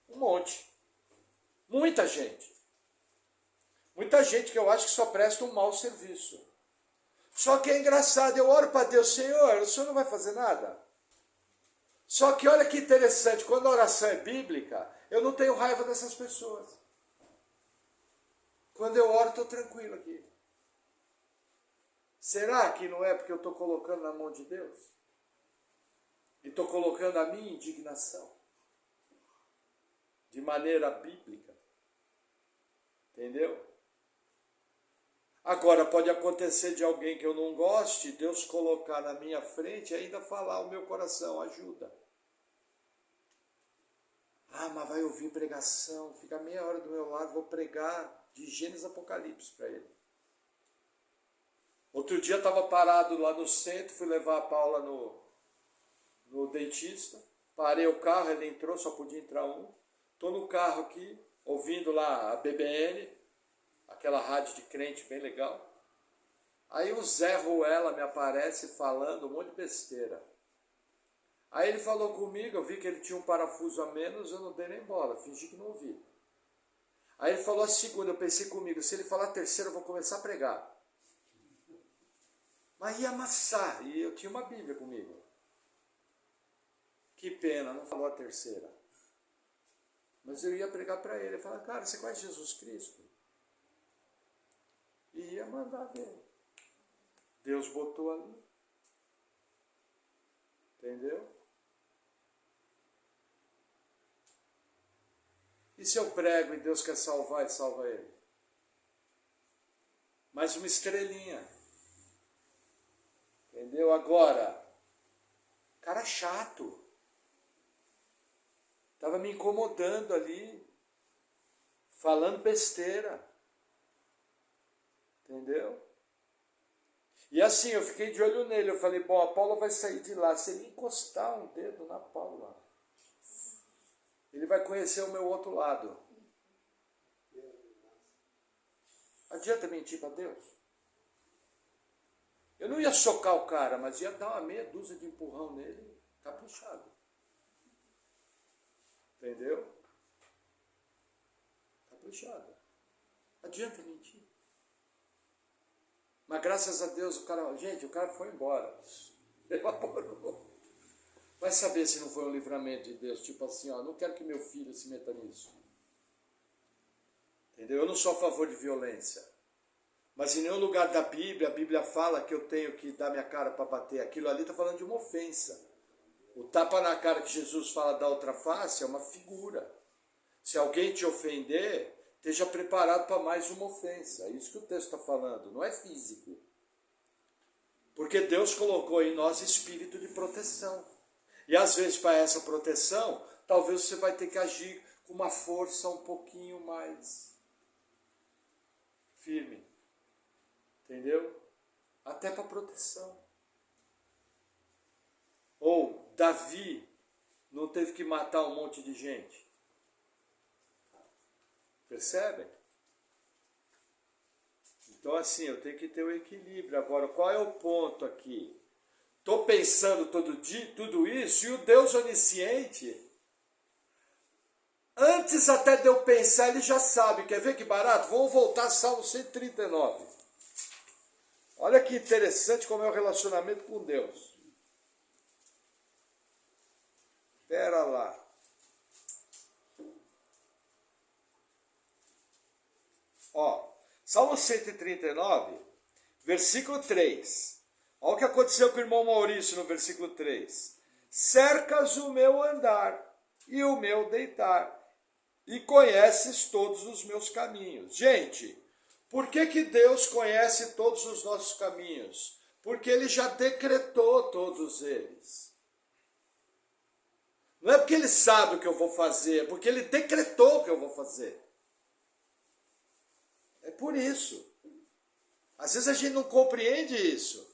Um monte. Muita gente. Muita gente que eu acho que só presta um mau serviço. Só que é engraçado, eu oro para Deus, Senhor, o Senhor não vai fazer nada? Só que olha que interessante, quando a oração é bíblica, eu não tenho raiva dessas pessoas. Quando eu oro, estou tranquilo aqui. Será que não é porque eu estou colocando na mão de Deus? E estou colocando a minha indignação? De maneira bíblica. Entendeu? Agora, pode acontecer de alguém que eu não goste, Deus colocar na minha frente e ainda falar o meu coração, ajuda. Mas vai ouvir pregação, fica meia hora do meu lado, vou pregar de Gênesis Apocalipse para ele. Outro dia estava parado lá no centro, fui levar a Paula no dentista, parei o carro, ele entrou, só podia entrar um. Estou no carro aqui, ouvindo lá a BBN, aquela rádio de crente bem legal. Aí o Zé Ruela me aparece falando um monte de besteira. Aí ele falou comigo, eu vi que ele tinha um parafuso a menos, eu não dei nem bola, fingi que não ouvi. Aí ele falou a segunda, eu pensei comigo, se ele falar a terceira eu vou começar a pregar. Mas ia amassar, e eu tinha uma Bíblia comigo. Que pena, não falou a terceira. Mas eu ia pregar para ele, eu falava, cara, você conhece Jesus Cristo? E ia mandar ver. Deus botou ali. Entendeu? E se eu prego e Deus quer salvar e salva ele? Mais uma estrelinha. Entendeu? Agora, cara chato. Estava me incomodando ali. Falando besteira. Entendeu? E assim, eu fiquei de olho nele. Eu falei, bom, a Paula vai sair de lá. Se ele encostar um dedo na Paula, ele vai conhecer o meu outro lado. Adianta mentir para Deus? Eu não ia socar o cara, mas ia dar uma meia dúzia de empurrão nele, caprichado. Entendeu? Caprichado. Adianta mentir. Mas graças a Deus o cara foi embora. Evaporou. Vai saber se não foi um livramento de Deus, tipo assim, ó, não quero que meu filho se meta nisso. Entendeu? Eu não sou a favor de violência. Mas em nenhum lugar da Bíblia, a Bíblia fala que eu tenho que dar minha cara para bater. Aquilo ali está falando de uma ofensa. O tapa na cara que Jesus fala da outra face é uma figura. Se alguém te ofender, esteja preparado para mais uma ofensa. É isso que o texto está falando, não é físico. Porque Deus colocou em nós espírito de proteção. E às vezes para essa proteção, talvez você vai ter que agir com uma força um pouquinho mais firme. Entendeu? Até para proteção. Ou Davi não teve que matar um monte de gente. Percebem? Então assim, eu tenho que ter o equilíbrio. Agora, qual é o ponto aqui? Estou pensando todo dia, tudo isso, e o Deus onisciente, antes até de eu pensar, ele já sabe. Quer ver que barato? Vamos voltar a Salmo 139. Olha que interessante como é o relacionamento com Deus. Espera lá. Ó, Salmo 139, versículo 3. Olha o que aconteceu com o irmão Maurício no versículo 3. Cercas o meu andar e o meu deitar, e conheces todos os meus caminhos. Gente, por que Deus conhece todos os nossos caminhos? Porque Ele já decretou todos eles. Não é porque Ele sabe o que eu vou fazer, é porque Ele decretou o que eu vou fazer. É por isso. Às vezes a gente não compreende isso.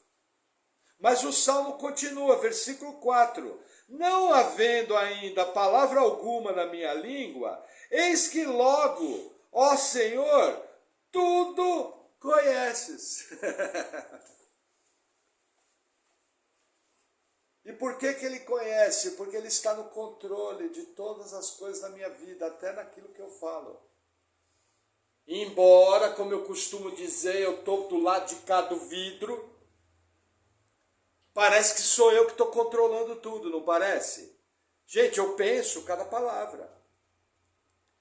Mas o Salmo continua, versículo 4. Não havendo ainda palavra alguma na minha língua, eis que logo, ó Senhor, tudo conheces. E por que Ele conhece? Porque Ele está no controle de todas as coisas da minha vida, até naquilo que eu falo. Embora, como eu costumo dizer, eu estou do lado de cá do vidro, parece que sou eu que estou controlando tudo, não parece? Gente, eu penso cada palavra.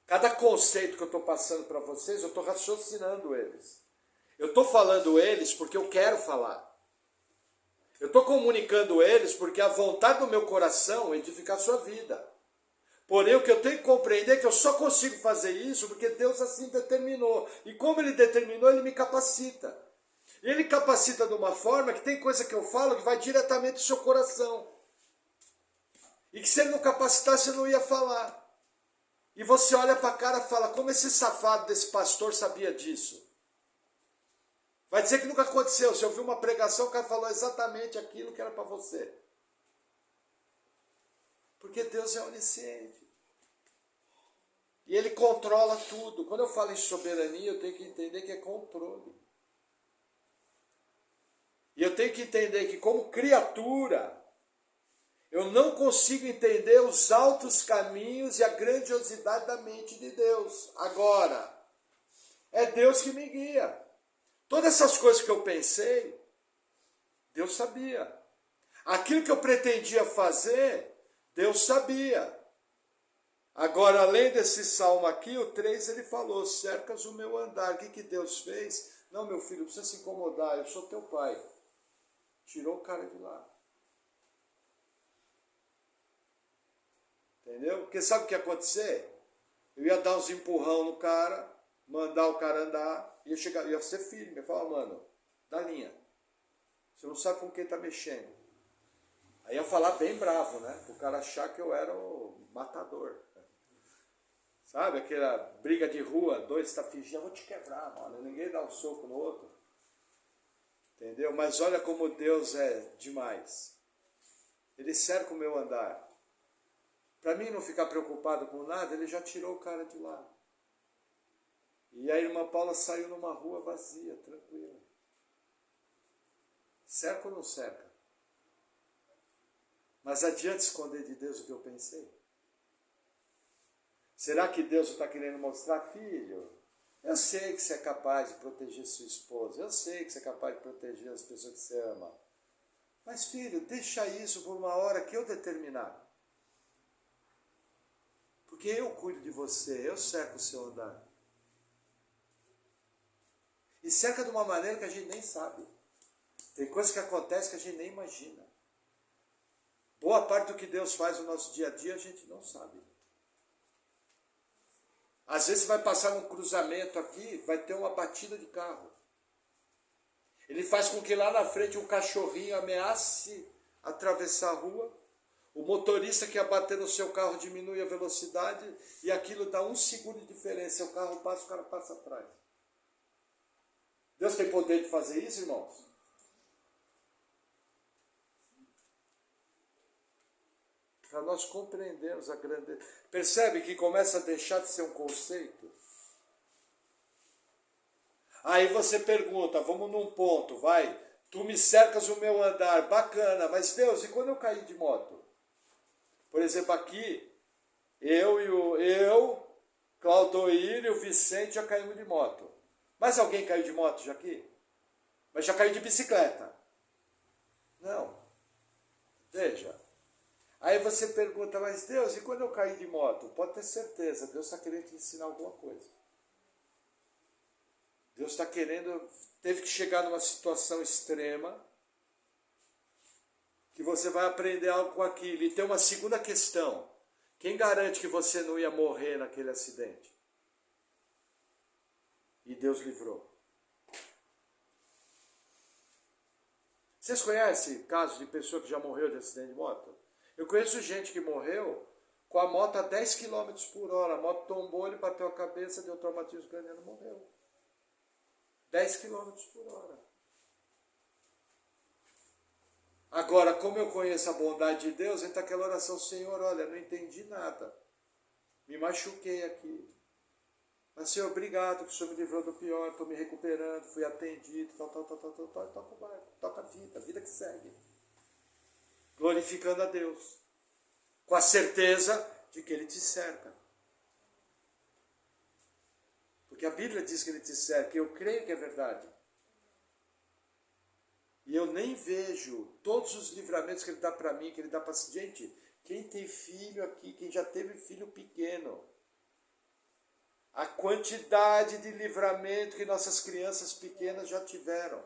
Cada conceito que eu estou passando para vocês, eu estou raciocinando eles. Eu estou falando eles porque eu quero falar. Eu estou comunicando eles porque a vontade do meu coração é edificar a sua vida. Porém, o que eu tenho que compreender é que eu só consigo fazer isso porque Deus assim determinou. E como Ele determinou, Ele me capacita. E Ele capacita de uma forma que tem coisa que eu falo que vai diretamente do seu coração. E que se Ele não capacitasse, eu não ia falar. E você olha para a cara e fala, como esse safado desse pastor sabia disso? Vai dizer que nunca aconteceu. Você ouviu uma pregação, o cara falou exatamente aquilo que era para você. Porque Deus é onisciente. E Ele controla tudo. Quando eu falo em soberania, eu tenho que entender que é controle. E eu tenho que entender que, como criatura, eu não consigo entender os altos caminhos e a grandiosidade da mente de Deus. Agora, é Deus que me guia. Todas essas coisas que eu pensei, Deus sabia. Aquilo que eu pretendia fazer, Deus sabia. Agora, além desse salmo aqui, o 3, ele falou, cercas o meu andar. O que Deus fez? Não, meu filho, não precisa se incomodar, eu sou teu pai. Tirou o cara de lá. Entendeu? Porque sabe o que ia acontecer? Eu ia dar uns empurrão no cara, mandar o cara andar, ia ser firme, ia falar, mano, dá linha. Você não sabe com quem tá mexendo. Aí ia falar bem bravo, né? Para o cara achar que eu era o matador. Sabe, aquela briga de rua, dois tá fingindo, eu vou te quebrar, mano. Ninguém dá um soco no outro. Entendeu? Mas olha como Deus é demais. Ele cerca o meu andar. Para mim não ficar preocupado com nada, ele já tirou o cara de lá. E a irmã Paula saiu numa rua vazia, tranquila. Cerca ou não cerca? Mas adianta esconder de Deus o que eu pensei? Será que Deus está querendo mostrar, filho? Eu sei que você é capaz de proteger sua esposa. Eu sei que você é capaz de proteger as pessoas que você ama. Mas, filho, deixa isso por uma hora que eu determinar. Porque eu cuido de você, eu cerco o seu andar. E cerca de uma maneira que a gente nem sabe. Tem coisas que acontecem que a gente nem imagina. Boa parte do que Deus faz no nosso dia a dia a gente não sabe. Às vezes você vai passar num cruzamento aqui, vai ter uma batida de carro. Ele faz com que lá na frente um cachorrinho ameace atravessar a rua. O motorista que ia bater no seu carro diminui a velocidade e aquilo dá 1 segundo de diferença. O carro passa, o cara passa atrás. Deus tem poder de fazer isso, irmãos? Para nós compreendermos a grandeza. Percebe que começa a deixar de ser um conceito? Aí você pergunta, vamos num ponto, vai. Tu me cercas o meu andar, bacana, mas Deus, e quando eu caí de moto? Por exemplo, aqui, Claudoir e o Vicente já caímos de moto. Mas alguém caiu de moto já aqui? Mas já caiu de bicicleta? Não. Veja. Aí você pergunta, mas Deus, e quando eu caí de moto? Pode ter certeza, Deus está querendo te ensinar alguma coisa. Deus está querendo, teve que chegar numa situação extrema, que você vai aprender algo com aquilo. E tem uma segunda questão. Quem garante que você não ia morrer naquele acidente? E Deus livrou. Vocês conhecem casos de pessoa que já morreu de acidente de moto? Eu conheço gente que morreu com a moto a 10 km por hora. A moto tombou, ele bateu a cabeça, deu traumatismo craniano e morreu. 10 km por hora. Agora, como eu conheço a bondade de Deus, entra aquela oração, Senhor, olha, não entendi nada. Me machuquei aqui. Mas, Senhor, obrigado que o Senhor me livrou do pior, estou me recuperando, fui atendido, toca o barco, toca a vida que segue. Glorificando a Deus, com a certeza de que Ele te cerca. Porque a Bíblia diz que Ele te cerca, e eu creio que é verdade. E eu nem vejo todos os livramentos que Ele dá para mim, que Ele dá para... Gente, quem tem filho aqui, quem já teve filho pequeno, a quantidade de livramento que nossas crianças pequenas já tiveram.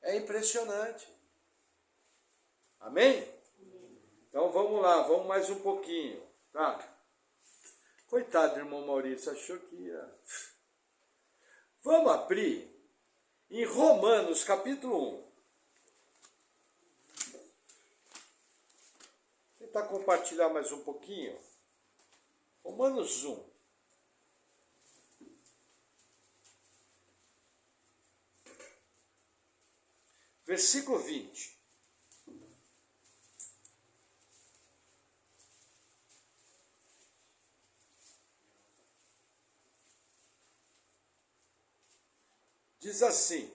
É impressionante. Amém? Então vamos lá, vamos mais um pouquinho, tá? Coitado do irmão Maurício, achou que ia... Vamos abrir em Romanos capítulo 1. Vou tentar compartilhar mais um pouquinho. Romanos 1. versículo 20. Diz assim: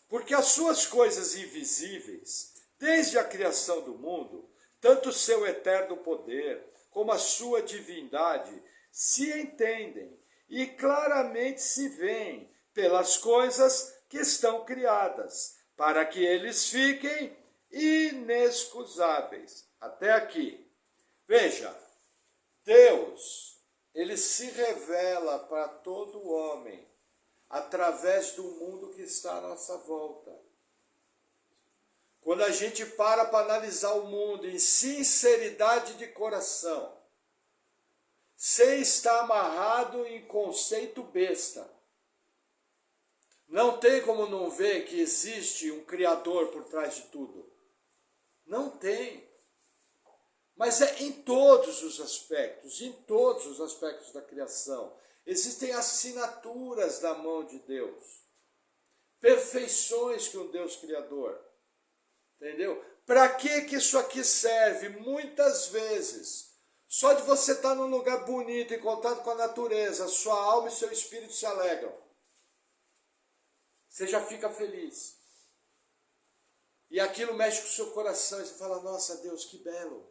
porque as suas coisas invisíveis, desde a criação do mundo, tanto o seu eterno poder como a sua divindade, se entendem e claramente se veem pelas coisas que estão criadas, para que eles fiquem inexcusáveis. Até aqui. Veja, Deus, ele se revela para todo homem através do mundo que está à nossa volta. Quando a gente para analisar o mundo em sinceridade de coração, sem estar amarrado em conceito besta, não tem como não ver que existe um Criador por trás de tudo. Não tem. Mas é em todos os aspectos da criação. Existem assinaturas da mão de Deus. Perfeições que um Deus Criador. Entendeu? Para que isso aqui serve? Muitas vezes, só de você estar num lugar bonito, em contato com a natureza, sua alma e seu espírito se alegram. Você já fica feliz. E aquilo mexe com o seu coração. E você fala, nossa Deus, que belo.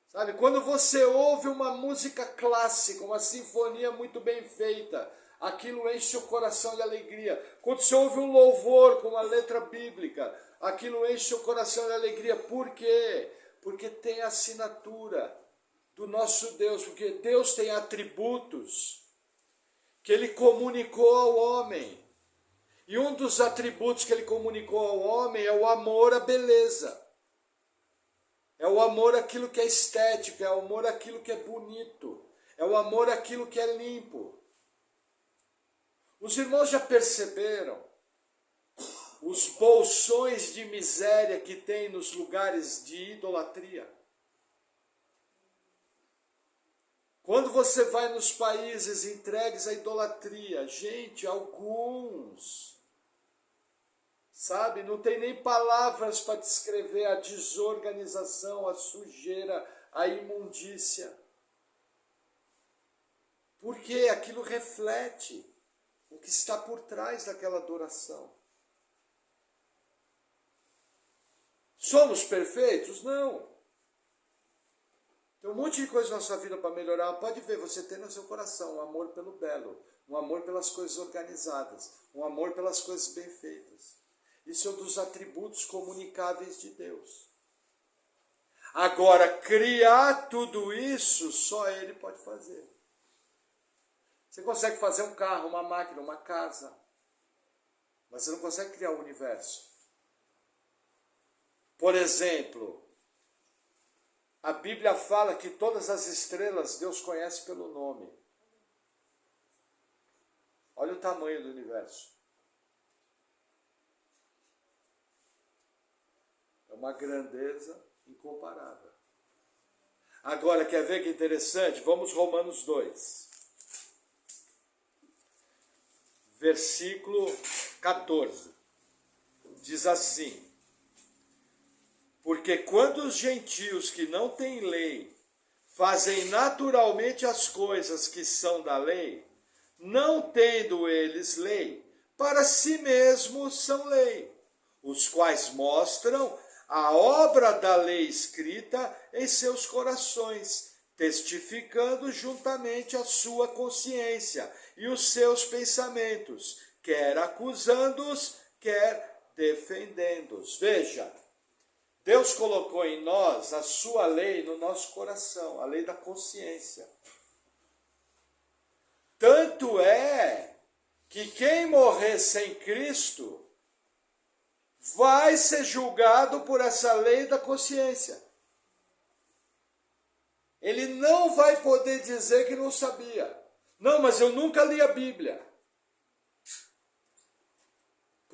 Sabe, quando você ouve uma música clássica, uma sinfonia muito bem feita, aquilo enche seu coração de alegria. Quando você ouve um louvor com uma letra bíblica, aquilo enche seu coração de alegria. Por quê? Porque tem a assinatura do nosso Deus, porque Deus tem atributos que ele comunicou ao homem. E um dos atributos que ele comunicou ao homem é o amor à beleza. É o amor àquilo que é estético, é o amor àquilo que é bonito, é o amor àquilo que é limpo. Os irmãos já perceberam os bolsões de miséria que tem nos lugares de idolatria? Quando você vai nos países entregues à idolatria, gente, alguns, sabe, não tem nem palavras para descrever a desorganização, a sujeira, a imundícia. Porque aquilo reflete o que está por trás daquela adoração. Somos perfeitos? Não. Tem um monte de coisa na sua vida para melhorar. Pode ver, você tem no seu coração um amor pelo belo, um amor pelas coisas organizadas, um amor pelas coisas bem feitas. Isso é um dos atributos comunicáveis de Deus. Agora, criar tudo isso, só Ele pode fazer. Você consegue fazer um carro, uma máquina, uma casa, mas você não consegue criar o universo. Por exemplo, a Bíblia fala que todas as estrelas Deus conhece pelo nome. Olha o tamanho do universo. É uma grandeza incomparável. Agora, quer ver que interessante? Vamos Romanos 2. Versículo 14. Diz assim: porque quando os gentios que não têm lei fazem naturalmente as coisas que são da lei, não tendo eles lei, para si mesmos são lei, os quais mostram a obra da lei escrita em seus corações, testificando juntamente a sua consciência e os seus pensamentos, quer acusando-os, quer defendendo-os. Veja, Deus colocou em nós a sua lei no nosso coração, a lei da consciência. Tanto é que quem morrer sem Cristo vai ser julgado por essa lei da consciência. Ele não vai poder dizer que não sabia. Não, mas eu nunca li a Bíblia.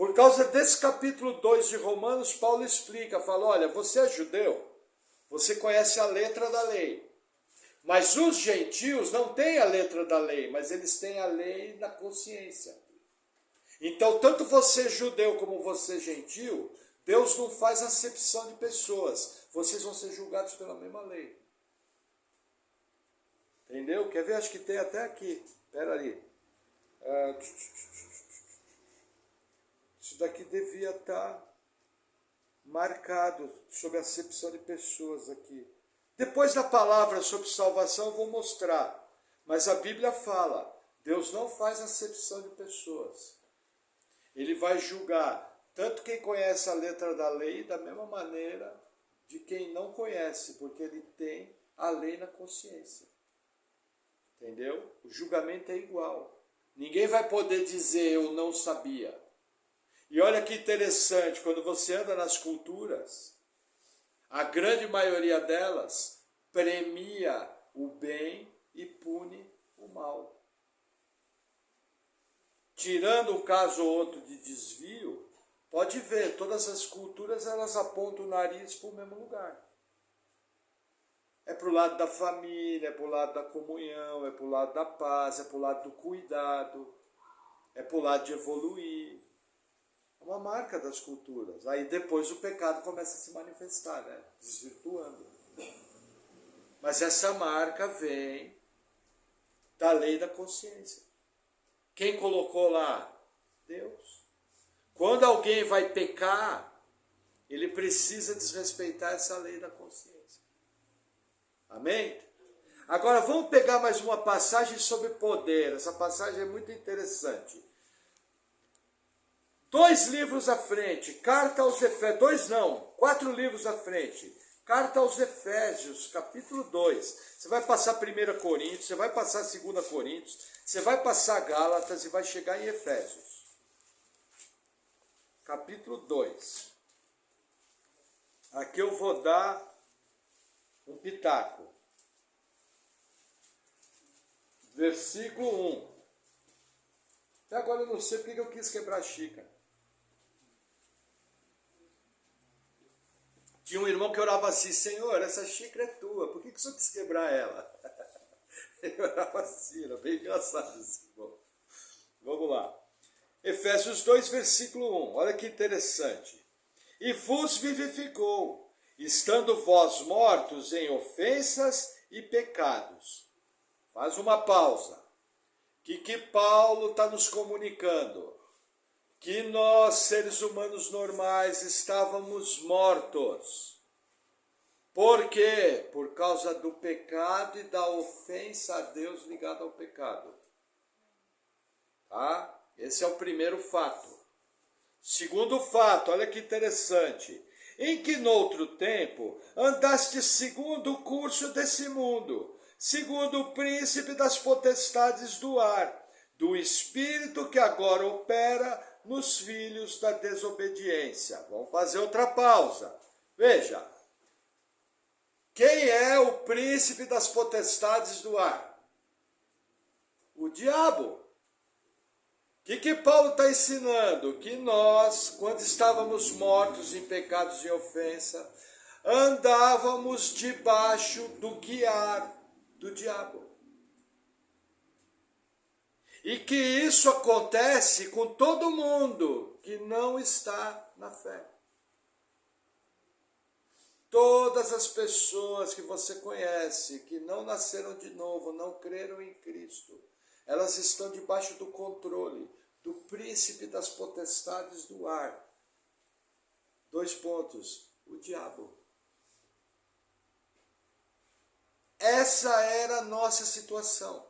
Por causa desse capítulo 2 de Romanos, Paulo explica, fala, olha, você é judeu, você conhece a letra da lei. Mas os gentios não têm a letra da lei, mas eles têm a lei da consciência. Então, tanto você judeu como você gentil, Deus não faz acepção de pessoas. Vocês vão ser julgados pela mesma lei. Entendeu? Quer ver? Acho que tem até aqui. Espera aí. Isso daqui devia estar marcado sobre a acepção de pessoas aqui. Depois da palavra sobre salvação eu vou mostrar. Mas a Bíblia fala, Deus não faz acepção de pessoas. Ele vai julgar tanto quem conhece a letra da lei, da mesma maneira de quem não conhece, porque ele tem a lei na consciência. Entendeu? O julgamento é igual. Ninguém vai poder dizer eu não sabia. E olha que interessante, quando você anda nas culturas, a grande maioria delas premia o bem e pune o mal. Tirando um caso ou outro de desvio, pode ver, todas as culturas elas apontam o nariz para o mesmo lugar. É para o lado da família, é para o lado da comunhão, é para o lado da paz, é para o lado do cuidado, é para o lado de evoluir. É uma marca das culturas. Aí depois o pecado começa a se manifestar, né? Desvirtuando. Mas essa marca vem da lei da consciência. Quem colocou lá? Deus. Quando alguém vai pecar, ele precisa desrespeitar essa lei da consciência. Amém? Agora vamos pegar mais uma passagem sobre poder. Essa passagem é muito interessante. 2 livros à frente, carta aos Efésios, 4 livros à frente, carta aos Efésios, capítulo 2. Você vai passar 1 Coríntios, você vai passar 2 Coríntios, você vai passar Gálatas e vai chegar em Efésios. Capítulo 2. Aqui eu vou dar um pitaco. Versículo 1. Até agora eu não sei porque eu quis quebrar a xícara. Tinha um irmão que orava assim, Senhor, essa xícara é tua, por que o senhor quis quebrar ela? Ele orava assim, era bem engraçado esse irmão. Vamos lá. Efésios 2, versículo 1, olha que interessante. E vos vivificou, estando vós mortos em ofensas e pecados. Faz uma pausa. O que Paulo está nos comunicando? Que nós, seres humanos normais, estávamos mortos. Por quê? Por causa do pecado e da ofensa a Deus ligada ao pecado. Tá? Esse é o primeiro fato. Segundo fato, olha que interessante. Em que noutro tempo andaste segundo o curso desse mundo, segundo o príncipe das potestades do ar, do espírito que agora opera nos filhos da desobediência. Vamos fazer outra pausa. Veja. Quem é o príncipe das potestades do ar? O diabo. O que Paulo está ensinando? Que nós, quando estávamos mortos em pecados e ofensa, andávamos debaixo do guiar do diabo. E que isso acontece com todo mundo que não está na fé. Todas as pessoas que você conhece, que não nasceram de novo, não creram em Cristo, elas estão debaixo do controle do príncipe das potestades do ar. 2 pontos, o diabo. Essa era a nossa situação.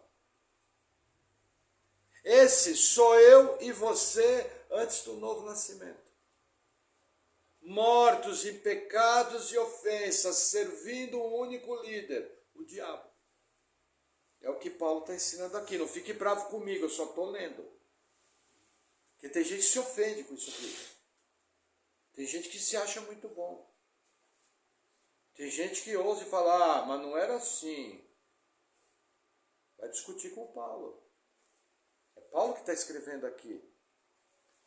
Esse sou eu e você antes do novo nascimento. Mortos em pecados e ofensas, servindo um único líder, o diabo. É o que Paulo está ensinando aqui. Não fique bravo comigo, eu só estou lendo. Porque tem gente que se ofende com isso aqui. Tem gente que se acha muito bom. Tem gente que ousa e fala, mas não era assim. Vai discutir com o Paulo. É Paulo que está escrevendo aqui.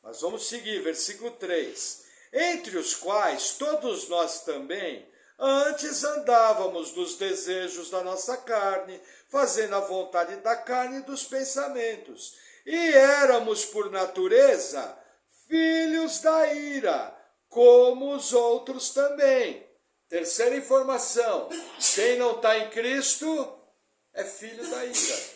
Mas vamos seguir, versículo 3. Entre os quais todos nós também antes andávamos nos desejos da nossa carne, fazendo a vontade da carne e dos pensamentos. e éramos por natureza filhos da ira, como os outros também. Terceira informação, quem não está em Cristo é filho da ira.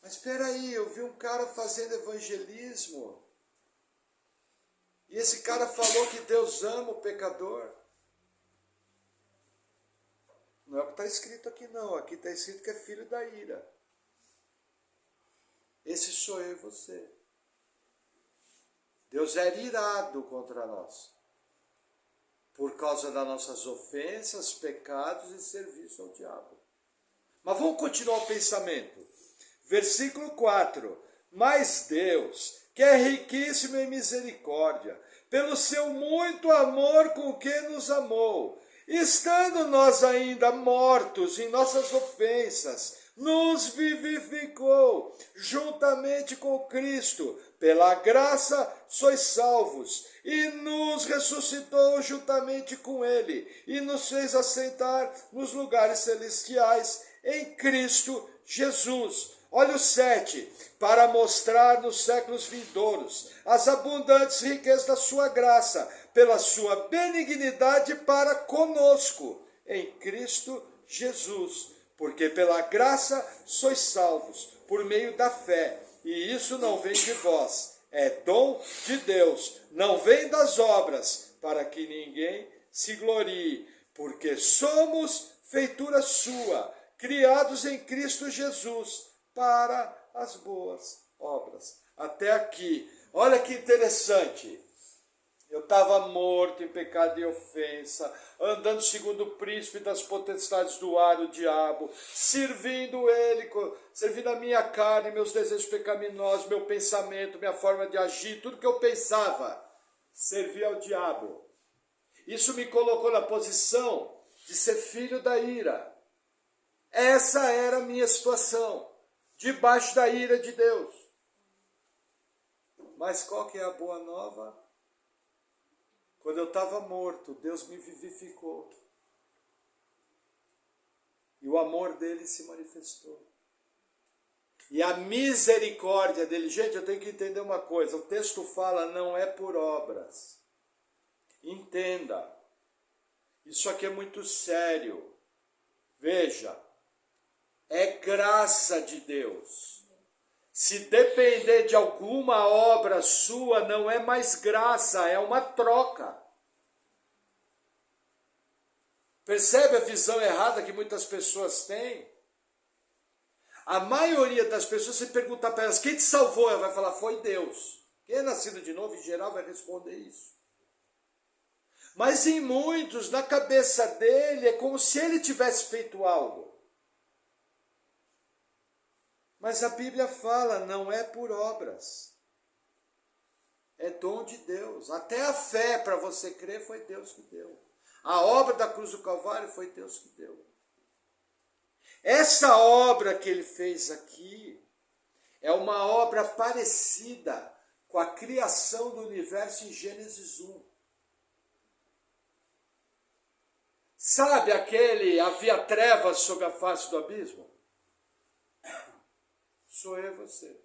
Mas espera aí, eu vi um cara fazendo evangelismo. E esse cara falou que Deus ama o pecador. Não é o que está escrito aqui não, aqui está escrito que é filho da ira. Esse sou eu e você. Deus é irado contra nós. Por causa das nossas ofensas, pecados e serviço ao diabo. Mas vamos continuar o pensamento. Versículo 4. Mas Deus, que é riquíssimo em misericórdia, pelo seu muito amor com que nos amou, estando nós ainda mortos em nossas ofensas, nos vivificou juntamente com Cristo. Pela graça sois salvos, e nos ressuscitou juntamente com Ele, e nos fez assentar nos lugares celestiais em Cristo Jesus. Olha o 7, para mostrar nos séculos vindouros as abundantes riquezas da sua graça, pela sua benignidade para conosco, em Cristo Jesus. Porque pela graça sois salvos, por meio da fé, e isso não vem de vós, é dom de Deus, não vem das obras, para que ninguém se glorie, porque somos feitura sua, criados em Cristo Jesus, para as boas obras. Até aqui, olha que interessante. Eu estava morto em pecado e ofensa, andando segundo o príncipe das potestades do ar, o diabo, servindo ele, servindo a minha carne, meus desejos pecaminosos, meu pensamento, minha forma de agir, tudo que eu pensava, servia ao diabo. Isso me colocou na posição de ser filho da ira. Essa era a minha situação, debaixo da ira de Deus. Mas qual que é a boa nova? Quando eu estava morto, Deus me vivificou. E o amor dele se manifestou. E a misericórdia dele. Gente, eu tenho que entender uma coisa. O texto fala, não é por obras. Entenda. Isso aqui é muito sério. Veja. É graça de Deus. Se depender de alguma obra sua, não é mais graça, é uma troca. Percebe a visão errada que muitas pessoas têm? A maioria das pessoas, se perguntar para elas, quem te salvou? Ela vai falar, foi Deus. Quem é nascido de novo, em geral, vai responder isso. Mas em muitos, na cabeça dele, é como se ele tivesse feito algo. Mas a Bíblia fala, não é por obras. É dom de Deus. Até a fé para você crer foi Deus que deu. A obra da cruz do Calvário foi Deus que deu. Essa obra que ele fez aqui é uma obra parecida com a criação do universo em Gênesis 1. Sabe aquele havia trevas sobre a face do abismo? Sou eu e você.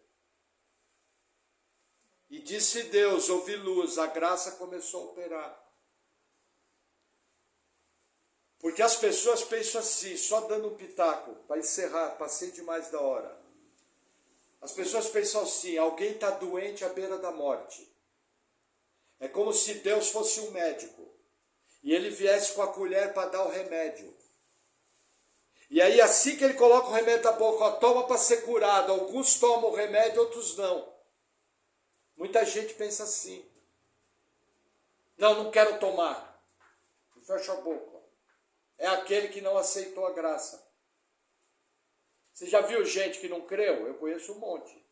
E disse Deus, houve luz, a graça começou a operar. Porque as pessoas pensam assim, só dando um pitaco, para encerrar, passei demais da hora. As pessoas pensam assim, alguém está doente à beira da morte. É como se Deus fosse um médico. E ele viesse com a colher para dar o remédio. E aí assim que ele coloca o remédio na boca, ó, toma para ser curado. Alguns tomam o remédio, outros não. Muita gente pensa assim. Não, não quero tomar. Fecha a boca. É aquele que não aceitou a graça. Você já viu gente que não creu? Eu conheço um monte.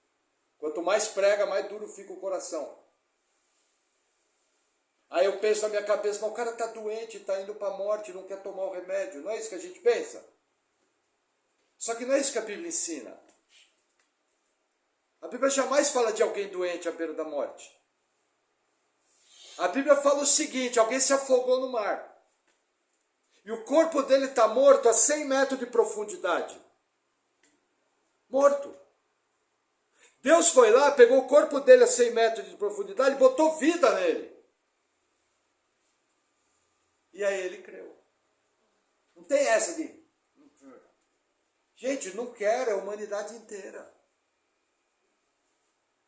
Quanto mais prega, mais duro fica o coração. Aí eu penso na minha cabeça, mas o cara está doente, está indo para a morte, não quer tomar o remédio. Não é isso que a gente pensa? Só que não é isso que a Bíblia ensina. A Bíblia jamais fala de alguém doente à beira da morte. A Bíblia fala o seguinte, alguém se afogou no mar. E o corpo dele está morto a 100 metros de profundidade. Morto. Deus foi lá, pegou o corpo dele a 100 metros de profundidade e botou vida nele. E aí ele creu. Não tem essa de... Gente, não quero, é a humanidade inteira.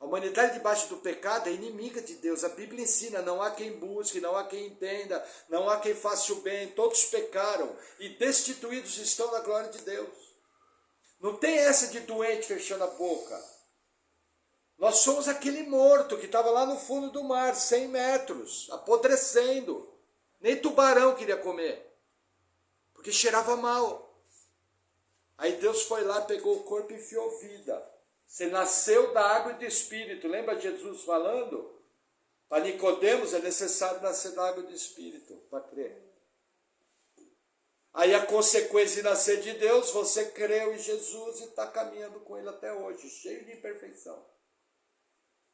A humanidade debaixo do pecado é inimiga de Deus. A Bíblia ensina, não há quem busque, não há quem entenda, não há quem faça o bem. Todos pecaram e destituídos estão da glória de Deus. Não tem essa de doente fechando a boca. Nós somos aquele morto que estava lá no fundo do mar, 100 metros, apodrecendo. Nem tubarão queria comer, porque cheirava mal. Aí Deus foi lá, pegou o corpo e enfiou vida. Você nasceu da água e do Espírito. Lembra Jesus falando? Para Nicodemos é necessário nascer da água e do Espírito, para crer. Aí a consequência de nascer de Deus, você creu em Jesus e está caminhando com ele até hoje, cheio de imperfeição.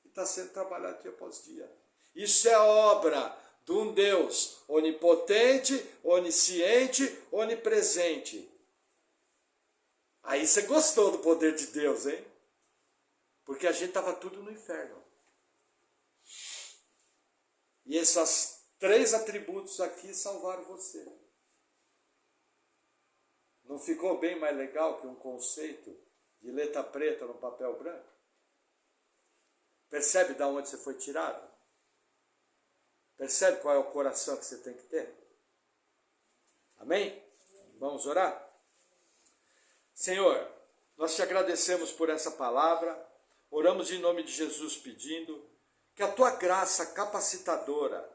E está sendo trabalhado dia após dia. Isso é obra de um Deus onipotente, onisciente, onipresente. Aí você gostou do poder de Deus, hein? Porque a gente estava tudo no inferno. E esses 3 atributos aqui salvaram você. Não ficou bem mais legal que um conceito de letra preta no papel branco? Percebe de onde você foi tirado? Percebe qual é o coração que você tem que ter? Amém? Vamos orar? Senhor, nós te agradecemos por essa palavra, oramos em nome de Jesus pedindo que a tua graça capacitadora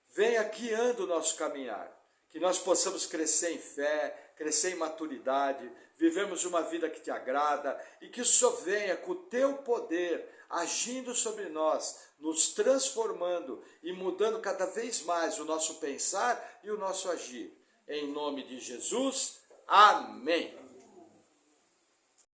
venha guiando o nosso caminhar, que nós possamos crescer em fé, crescer em maturidade, vivemos uma vida que te agrada e que o Senhor venha com o teu poder agindo sobre nós, nos transformando e mudando cada vez mais o nosso pensar e o nosso agir. Em nome de Jesus, amém.